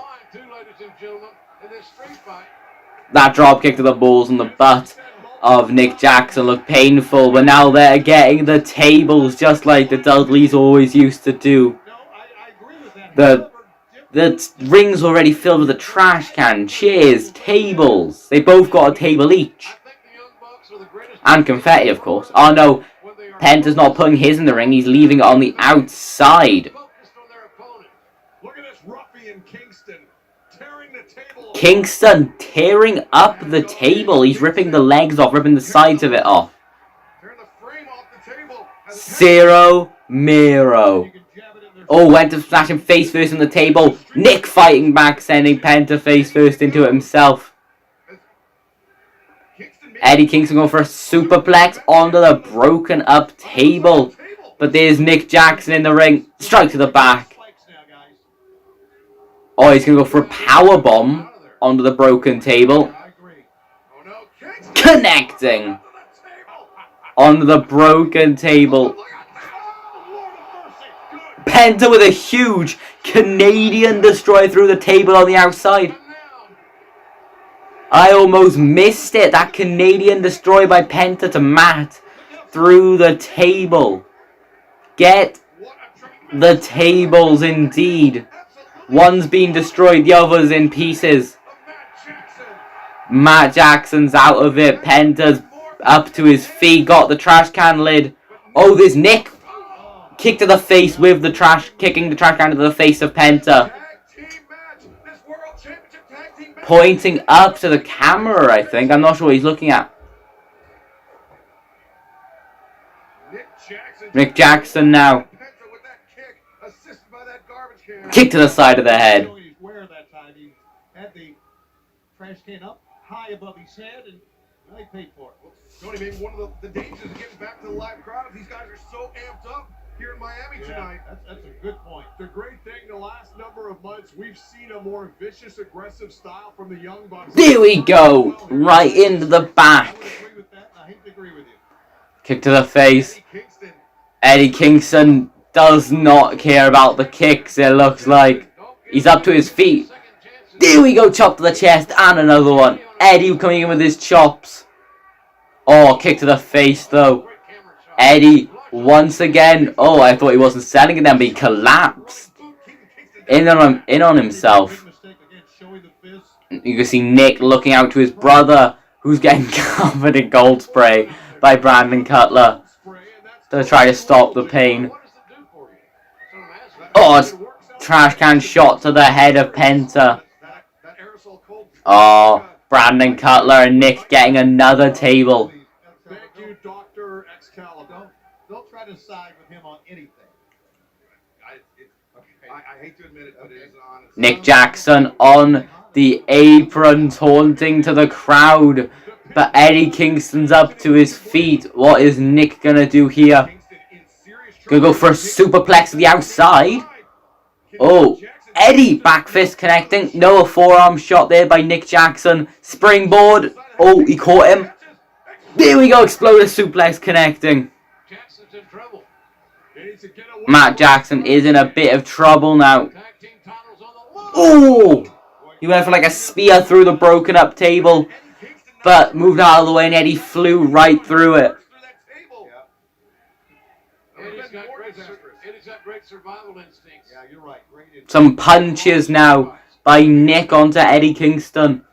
That drop kick to the balls and the butt of Nick Jackson looked painful, but now they're getting the tables just like the Dudleys always used to do. The ring's already filled with a trash can, chairs, tables. They both got a table each. And confetti, of course. Oh no, Penta's not putting his in the ring, he's leaving it on the outside. Kingston tearing up the table. He's ripping the legs off, ripping the sides of it off. Zero Miro. Oh, went to smash him face first on the table. Nick fighting back, sending Penta face first into it himself. Eddie Kingston going for a superplex onto the broken up table. But there's Nick Jackson in the ring. Strike to the back. Oh, he's going to go for a powerbomb onto the broken table. Connecting onto the broken table. Penta with a huge Canadian destroyer through the table on the outside. I almost missed it. That Canadian destroyer by Penta to Matt through the table. Get the tables indeed. One's being destroyed, the other's in pieces. Matt Jackson's out of it. Penta's up to his feet, got the trash can lid. Oh, there's Nick. Kick to the face with the kicking the trash can to the face of Penta. Pointing up to the camera, I think. I'm not sure what he's looking at. Nick Jackson now. Kick to the side of the head. Trash can up high above his head, and they paid for it. Tony, maybe one of the dangers of getting back to the live crowd is these guys are so amped up here in Miami tonight. That's a good point. The great thing, the last number of months, we've seen a more vicious, aggressive style from the Young Bucks. There we go, right into the back. I hate to agree with you. Kick to the face. Eddie Kingston does not care about the kicks, it looks like. He's up to his feet. There we go, chop to the chest, and another one. Eddie coming in with his chops. Oh, kick to the face, though. Eddie, once again. Oh, I thought he wasn't selling it then, but he collapsed. In on himself. You can see Nick looking out to his brother, who's getting covered in gold spray by Brandon Cutler to try to stop the pain. Oh, it's trash can shot to the head of Penta. Oh, Brandon Cutler and Nick getting another table. Thank you, Dr. Excalibur. Don't try to side with him on anything. I hate to admit it, but it is honest. Nick Jackson on the apron taunting to the crowd. But Eddie Kingston's up to his feet. What is Nick gonna do here? Gonna go for a superplex to the outside. Oh, Eddie back fist connecting. No, a forearm shot there by Nick Jackson. Springboard. Oh, he caught him. There we go, explosive suplex connecting. Matt Jackson is in a bit of trouble now. Oh, he went for like a spear through the broken up table, but moved out of the way and Eddie flew right through it. Some punches now by Nick onto Eddie Kingston.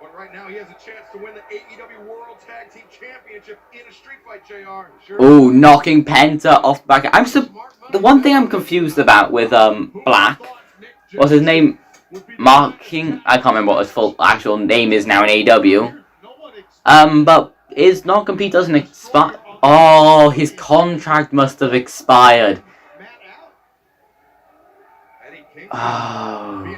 But right now he has a chance to win the AEW World Tag Team Championship in a street fight, JR. Oh, knocking Penta off the back. The one thing I'm confused about with Black, what's his name? Marking, I can't remember what his full actual name is now in AEW. But his non-compete doesn't expire. Oh, his contract must have expired. Oh.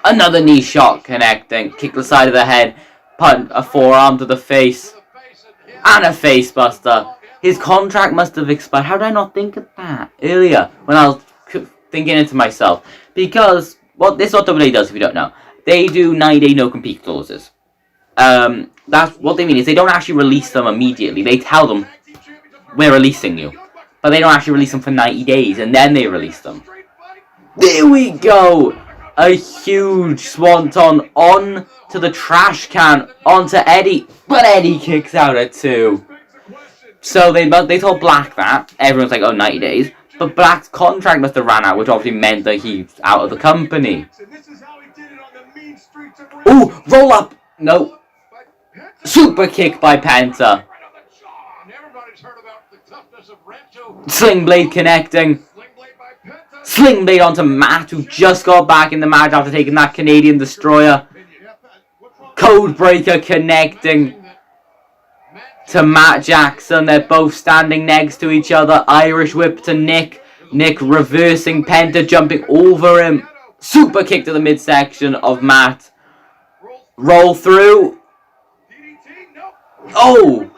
Another knee shot connecting. Kick to the side of the head. Punt a forearm to the face. And a face buster. His contract must have expired. How did I not think of that earlier when I was thinking it to myself? Because this is what WWE does if you don't know. They do 90-day no-compete clauses. That's what they mean is they don't actually release them immediately. They tell them, we're releasing you. But they don't actually release them for 90 days and then they release them. There we go! A huge swanton on to the trash can, onto Eddie. But Eddie kicks out at 2. So they told Black that. Everyone's like, oh, 90 days. But Black's contract must have ran out, which obviously meant that he's out of the company. Ooh, roll up! No. Super kick by Penta. Sling blade connecting. Sling blade onto Matt, who just got back in the match after taking that Canadian Destroyer. Code breaker connecting to Matt Jackson. They're both standing next to each other. Irish whip to Nick. Nick reversing Penta, jumping over him. Super kick to the midsection of Matt. Roll through. Oh!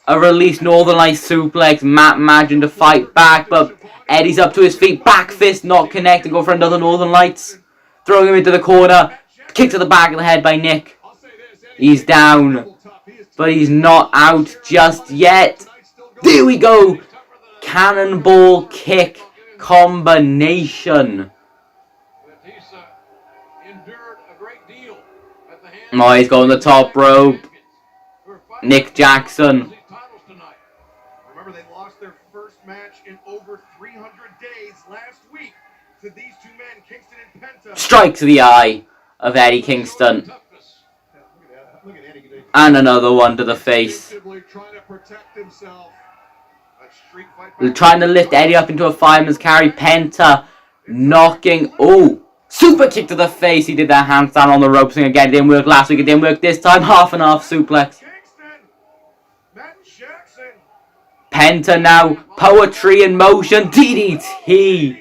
A release Northern Lights suplex. Matt managing to fight back, but Eddie's up to his feet. Back fist not connecting. Go for another Northern Lights. Throwing him into the corner. Kick to the back of the head by Nick. He's down, but he's not out just yet. There we go. Cannonball kick combination. Oh, he's going the top rope. Nick Jackson. Remember, they lost their first match in over 300 days last week to these two men, Kingston and Penta. Strike to the eye of Eddie Kingston. And another one to the face. They're trying to lift Eddie up into a fireman's carry. Penta knocking. Oh, super kick to the face. He did that handstand on the ropes thing again. It didn't work last week. It didn't work this time. Half and half suplex. Penta now. Poetry in motion. DDT.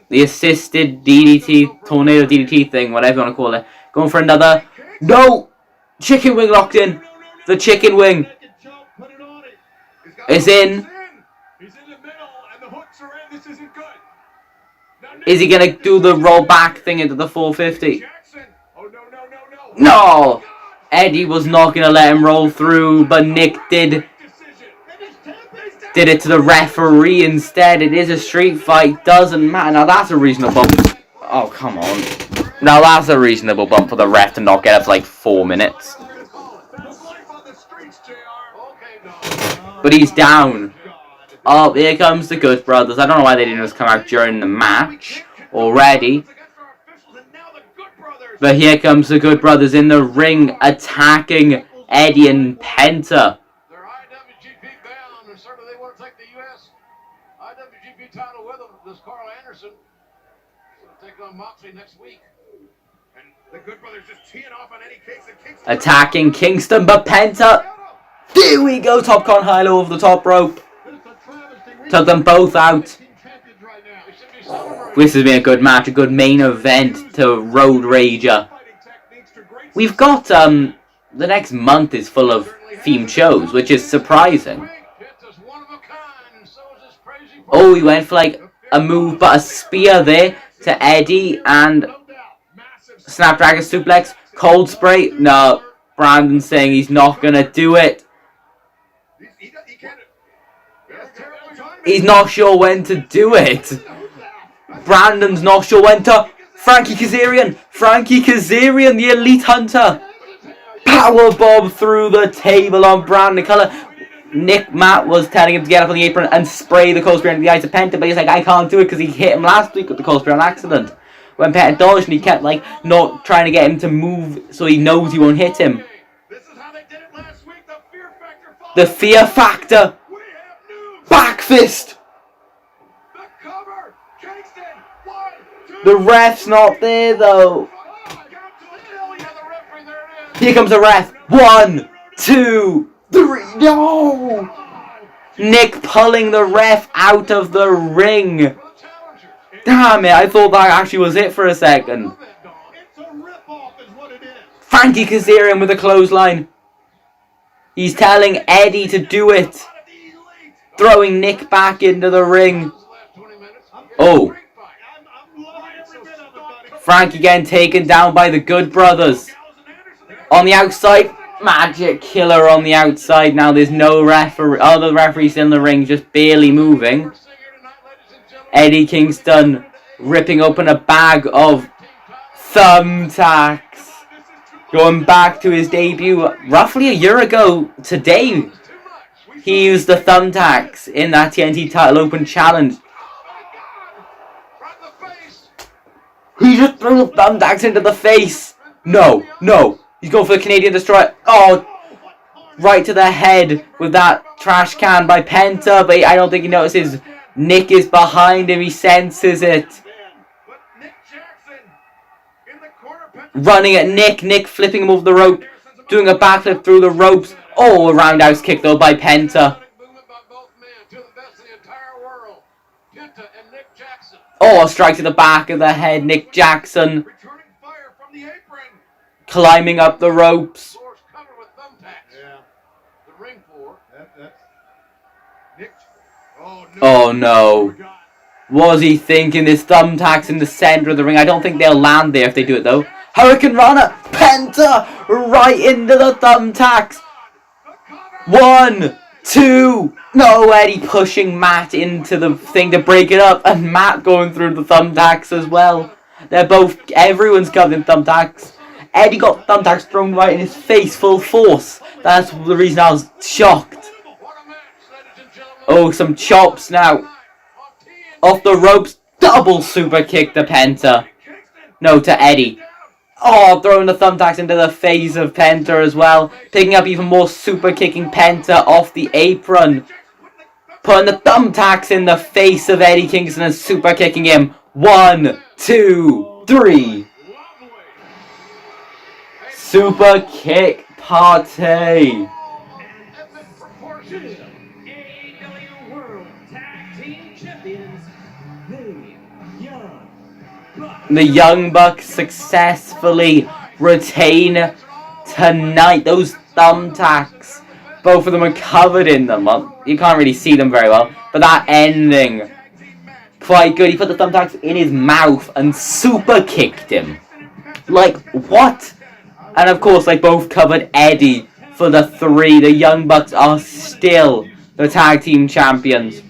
The assisted DDT. Tornado DDT thing. Whatever you want to call it. Going for another. No. Chicken wing locked in. The chicken wing. It's in. Is he going to do the roll back thing into the 450? No. Eddie was not going to let him roll through, but Nick did it to the referee instead. It is a street fight. Doesn't matter. Now that's a reasonable bump. Oh, come on. Now that's a reasonable bump for the ref to not get up for like 4 minutes. But he's down. Oh, here comes the Good Brothers. I don't know why they didn't just come out during the match already. But here comes the Good Brothers in the ring, attacking Eddie and Penta. They're IWGP bound, and certainly they want to take the U.S. IWGP title with them. This Carl Anderson will take on Moxley next week. And the Good Brothers just teeing off on Eddie Kingston. Attacking Kingston, but Penta. There we go, top con high-low over the top rope. Took them both out. This has been a good match, a good main event to Road Rager. We've got, the next month is full of themed shows, which is surprising. Oh, he went for like a move, but a spear there to Eddie, and Snapdragon suplex, cold spray. No, Brandon's saying he's not gonna do it. He's not sure when to do it. Brandon's not sure when to. Frankie Kazarian, the Elite Hunter. Powerbomb through the table on Brandon Cutler. Matt was telling him to get up on the apron and spray the cold spray into the eyes of Penta, but he's like, I can't do it because he hit him last week with the cold spray on accident. When Penta dodged, and he kept like not trying to get him to move so he knows he won't hit him. The fear factor. Back fist. The ref's not there though. Here comes the ref. 1, 2, 3. No! Nick pulling the ref out of the ring. Damn it, I thought that actually was it for a second. Frankie Kazarian with a clothesline. He's telling Eddie to do it. Throwing Nick back into the ring. Oh. Frankie getting taken down by the Good Brothers. On the outside, Magic Killer on the outside. Now there's no referee. Oh, the referee's still in the ring, just barely moving. Eddie Kingston ripping open a bag of thumbtacks. Going back to his debut roughly a year ago today. He used the thumbtacks in that TNT title open challenge. He just threw the thumbtacks into the face. No, no. He's going for the Canadian Destroyer. Oh, right to the head with that trash can by Penta. But I don't think he notices Nick is behind him. He senses it. Running at Nick. Nick flipping him over the rope. Doing a backflip through the ropes. Oh, a roundhouse kick though by Penta. Oh, a strike to the back of the head. Nick Jackson climbing up the ropes. Oh no. Was he thinking there's thumbtacks in the center of the ring? I don't think they'll land there if they do it though. Hurricane Rana. Penta right into the thumbtacks. 1, 2. No, Eddie pushing Matt into the thing to break it up. And Matt going through the thumbtacks as well. They're both, everyone's covered in thumbtacks. Eddie got thumbtacks thrown right in his face full force. That's the reason I was shocked. Oh, some chops now. Off the ropes. Double super kick to Penta. No, to Eddie. Oh, throwing the thumbtacks into the face of Penta as well. Picking up even more super kicking Penta off the apron. Putting the thumbtacks in the face of Eddie Kingston and super kicking him. 1, 2, 3. Super kick party. AEW World Tag Team Champions, The Young Bucks successfully retain tonight. Those thumbtacks, both of them are covered in them. Well, you can't really see them very well, but that ending, quite good. He put the thumbtacks in his mouth and super kicked him. Like, what? And of course, they both covered Eddie for the 3. The Young Bucks are still the tag team champions.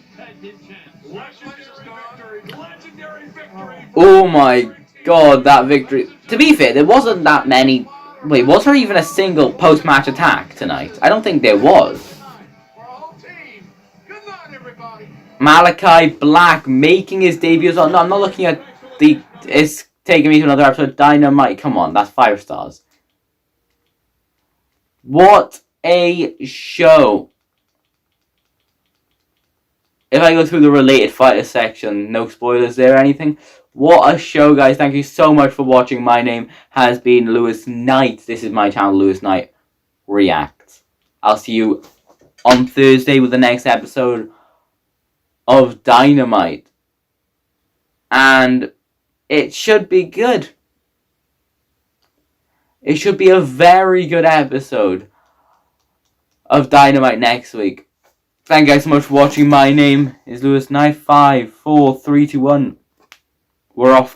Oh my god, that victory. To be fair, there wasn't that many. Wait, was there even a single post-match attack tonight? I don't think there was. Malachi Black making his debut. No, I'm not looking at the taking me to another episode of Dynamite. Come on, that's 5 stars. What a show. If I go through the related fighter section, no spoilers there or anything. What a show, guys. Thank you so much for watching. My name has been LewisKnight. This is my channel, LewisKnight Reacts. I'll see you on Thursday with the next episode of Dynamite. And it should be good. It should be a very good episode of Dynamite next week. Thank you guys so much for watching. My name is LewisKnight. 5, 4, 3, 2, 1. We're off.